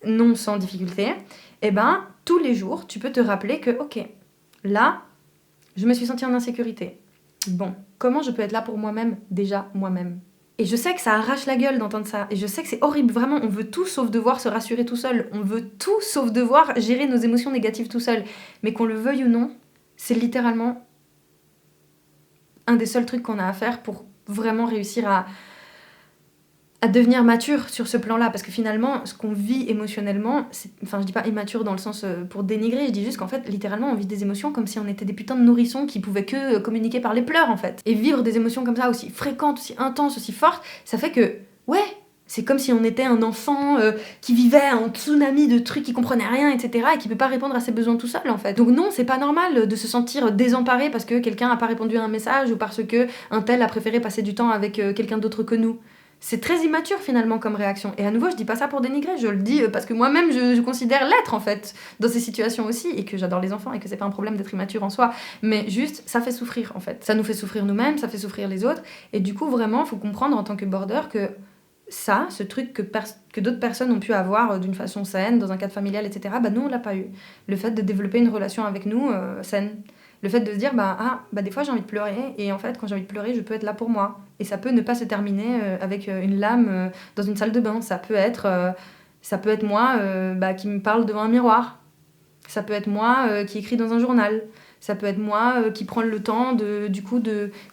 non sans difficulté, tous les jours, tu peux te rappeler que, ok, là, je me suis sentie en insécurité. Bon, comment je peux être là pour moi-même, déjà moi-même ? Et je sais que ça arrache la gueule d'entendre ça, et je sais que c'est horrible, vraiment, on veut tout sauf devoir se rassurer tout seul, on veut tout sauf devoir gérer nos émotions négatives tout seul, mais qu'on le veuille ou non, c'est littéralement un des seuls trucs qu'on a à faire pour vraiment réussir à devenir mature sur ce plan-là, parce que finalement, ce qu'on vit émotionnellement, enfin je dis pas immature dans le sens pour dénigrer, je dis juste qu'en fait, littéralement, on vit des émotions comme si on était des putains de nourrissons qui pouvaient que communiquer par les pleurs, en fait. Et vivre des émotions comme ça, aussi fréquentes, aussi intenses, aussi fortes, ça fait que, ouais, c'est comme si on était un enfant qui vivait un tsunami de trucs qui comprenait rien, etc. et qui peut pas répondre à ses besoins tout seul, en fait. Donc non, c'est pas normal de se sentir désemparé parce que quelqu'un a pas répondu à un message ou parce que un tel a préféré passer du temps avec quelqu'un d'autre que nous. C'est très immature finalement comme réaction. Et à nouveau, je dis pas ça pour dénigrer, je le dis parce que moi-même je considère l'être en fait dans ces situations aussi et que j'adore les enfants et que c'est pas un problème d'être immature en soi. Mais juste, ça fait souffrir en fait. Ça nous fait souffrir nous-mêmes, ça fait souffrir les autres. Et du coup, vraiment, faut comprendre en tant que border que ça, ce truc que d'autres personnes ont pu avoir d'une façon saine, dans un cadre familial, etc., bah nous on l'a pas eu. Le fait de développer une relation avec nous saine. Le fait de se dire, des fois j'ai envie de pleurer, et en fait, quand j'ai envie de pleurer, je peux être là pour moi. Et ça peut ne pas se terminer avec une lame dans une salle de bain. Ça peut être moi qui me parle devant un miroir. Ça peut être moi qui écrit dans un journal. Ça peut être moi qui prends le temps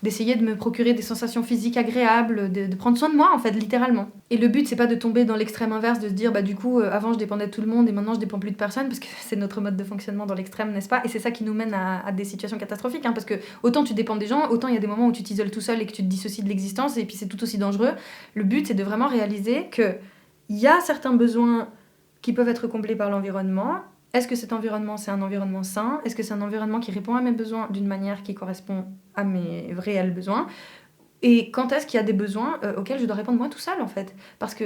d'essayer de me procurer des sensations physiques agréables, de prendre soin de moi en fait, littéralement. Et le but c'est pas de tomber dans l'extrême inverse, de se dire avant je dépendais de tout le monde et maintenant je dépends plus de personne, parce que c'est notre mode de fonctionnement dans l'extrême, n'est-ce pas? Et c'est ça qui nous mène à des situations catastrophiques, parce que autant tu dépends des gens, autant il y a des moments où tu t'isoles tout seul et que tu te dissocies de l'existence, et puis c'est tout aussi dangereux. Le but c'est de vraiment réaliser que il y a certains besoins qui peuvent être comblés par l'environnement. Est-ce que cet environnement, c'est un environnement sain? Est-ce que c'est un environnement qui répond à mes besoins d'une manière qui correspond à mes réels besoins? Et quand est-ce qu'il y a des besoins auxquels je dois répondre moi tout seul en fait? Parce que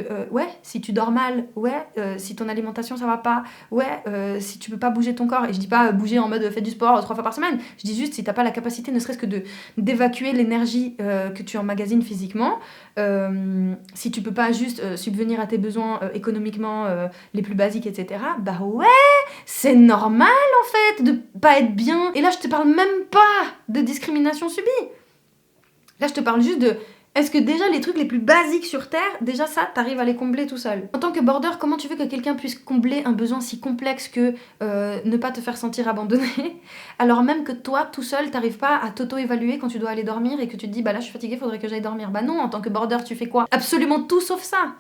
si tu dors mal, si ton alimentation ça va pas, si tu peux pas bouger ton corps, et je dis pas bouger en mode fais du sport 3 fois par semaine, je dis juste si t'as pas la capacité ne serait-ce que d'évacuer l'énergie que tu emmagasines physiquement, si tu peux pas juste subvenir à tes besoins économiquement les plus basiques, etc., c'est normal en fait de pas être bien. Et là je te parle même pas de discrimination subie. Là, je te parle juste de... Est-ce que déjà les trucs les plus basiques sur Terre, déjà ça, t'arrives à les combler tout seul? En tant que border, comment tu veux que quelqu'un puisse combler un besoin si complexe que ne pas te faire sentir abandonné, alors même que toi, tout seul, t'arrives pas à t'auto-évaluer quand tu dois aller dormir et que tu te dis là je suis fatiguée, faudrait que j'aille dormir. Bah non, en tant que border, tu fais quoi? Absolument tout sauf ça.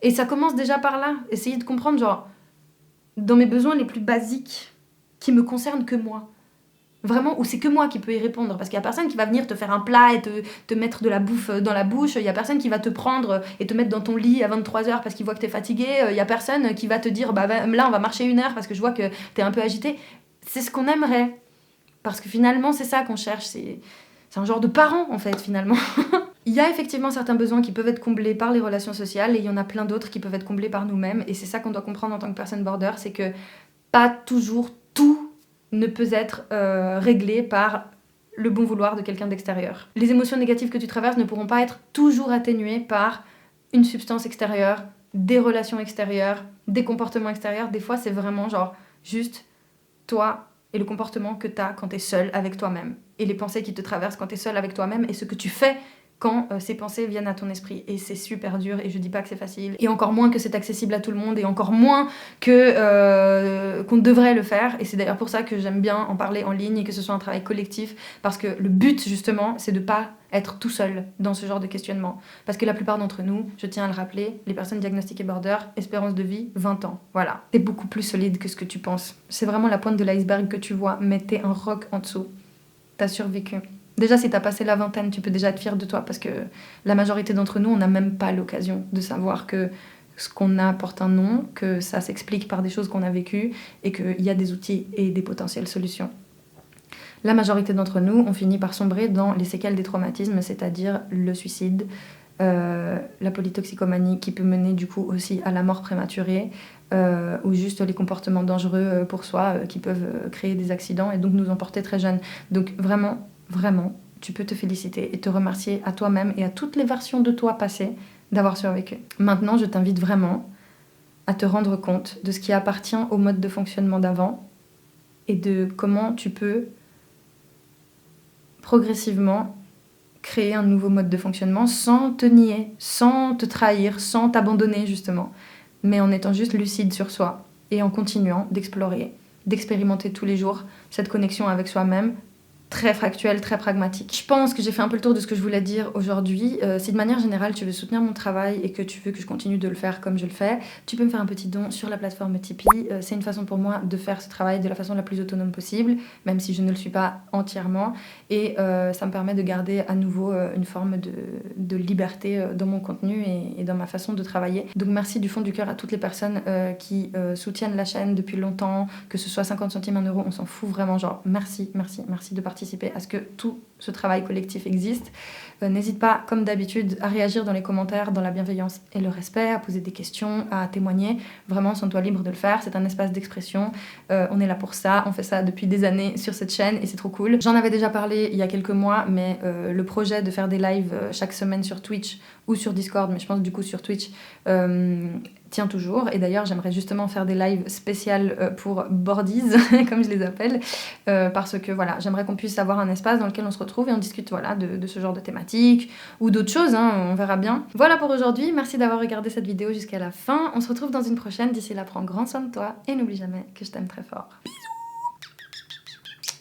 Et ça commence déjà par là. Essayer de comprendre, genre, dans mes besoins les plus basiques, qui me concernent que moi. Vraiment, où c'est que moi qui peux y répondre, parce qu'il y a personne qui va venir te faire un plat et te mettre de la bouffe dans la bouche, il y a personne qui va te prendre et te mettre dans ton lit à 23h parce qu'il voit que t'es fatigué, il y a personne qui va te dire là on va marcher 1 heure parce que je vois que t'es un peu agité. C'est ce qu'on aimerait, parce que finalement c'est ça qu'on cherche, c'est un genre de parent en fait finalement. Il y a effectivement certains besoins qui peuvent être comblés par les relations sociales et il y en a plein d'autres qui peuvent être comblés par nous-mêmes, et c'est ça qu'on doit comprendre en tant que personne border, c'est que pas toujours tout ne peut être réglé par le bon vouloir de quelqu'un d'extérieur. Les émotions négatives que tu traverses ne pourront pas être toujours atténuées par une substance extérieure, des relations extérieures, des comportements extérieurs. Des fois, c'est vraiment genre juste toi et le comportement que t'as quand t'es seul avec toi-même. Et les pensées qui te traversent quand t'es seul avec toi-même et ce que tu fais quand ces pensées viennent à ton esprit. Et c'est super dur, et je dis pas que c'est facile, et encore moins que c'est accessible à tout le monde, et encore moins que qu'on devrait le faire. Et c'est d'ailleurs pour ça que j'aime bien en parler en ligne et que ce soit un travail collectif, parce que le but justement c'est de pas être tout seul dans ce genre de questionnement. Parce que la plupart d'entre nous, je tiens à le rappeler, les personnes diagnostiquées border, espérance de vie 20 ans. Voilà. T'es beaucoup plus solide que ce que tu penses. C'est vraiment la pointe de l'iceberg que tu vois, mais t'es un roc en dessous. T'as survécu. Déjà, si t'as passé la vingtaine, tu peux déjà être fier de toi, parce que la majorité d'entre nous, on n'a même pas l'occasion de savoir que ce qu'on a porte un nom, que ça s'explique par des choses qu'on a vécues et qu'il y a des outils et des potentielles solutions. La majorité d'entre nous, on finit par sombrer dans les séquelles des traumatismes, c'est-à-dire le suicide, la polytoxicomanie qui peut mener du coup aussi à la mort prématurée, ou juste les comportements dangereux pour soi qui peuvent créer des accidents et donc nous emporter très jeunes. Donc vraiment, tu peux te féliciter et te remercier à toi-même et à toutes les versions de toi passées d'avoir survécu. Maintenant, je t'invite vraiment à te rendre compte de ce qui appartient au mode de fonctionnement d'avant et de comment tu peux progressivement créer un nouveau mode de fonctionnement sans te nier, sans te trahir, sans t'abandonner justement, mais en étant juste lucide sur soi et en continuant d'explorer, d'expérimenter tous les jours cette connexion avec soi-même très factuel, très pragmatique. Je pense que j'ai fait un peu le tour de ce que je voulais dire aujourd'hui. Si de manière générale tu veux soutenir mon travail et que tu veux que je continue de le faire comme je le fais, tu peux me faire un petit don sur la plateforme Tipeee. C'est une façon pour moi de faire ce travail de la façon la plus autonome possible, même si je ne le suis pas entièrement. Et ça me permet de garder à nouveau une forme de liberté dans mon contenu et dans ma façon de travailler. Donc merci du fond du cœur à toutes les personnes qui soutiennent la chaîne depuis longtemps, que ce soit 50 centimes, 1 euro, on s'en fout vraiment, genre merci de participer à ce que tout ce travail collectif existe. N'hésite pas, comme d'habitude, à réagir dans les commentaires, dans la bienveillance et le respect, à poser des questions, à témoigner. Vraiment, sens-toi libre de le faire, c'est un espace d'expression. On est là pour ça, on fait ça depuis des années sur cette chaîne et c'est trop cool. J'en avais déjà parlé il y a quelques mois, mais le projet de faire des lives chaque semaine sur Twitch ou sur Discord, mais je pense du coup sur Twitch, tient toujours. Et d'ailleurs, j'aimerais justement faire des lives spéciales pour Boardies, comme je les appelle, parce que voilà, j'aimerais qu'on puisse avoir un espace dans lequel on se retrouve et on discute voilà, de ce genre de thématiques ou d'autres choses, hein, on verra bien. Voilà pour aujourd'hui, merci d'avoir regardé cette vidéo jusqu'à la fin. On se retrouve dans une prochaine, d'ici là, prends grand soin de toi et n'oublie jamais que je t'aime très fort. Bisous.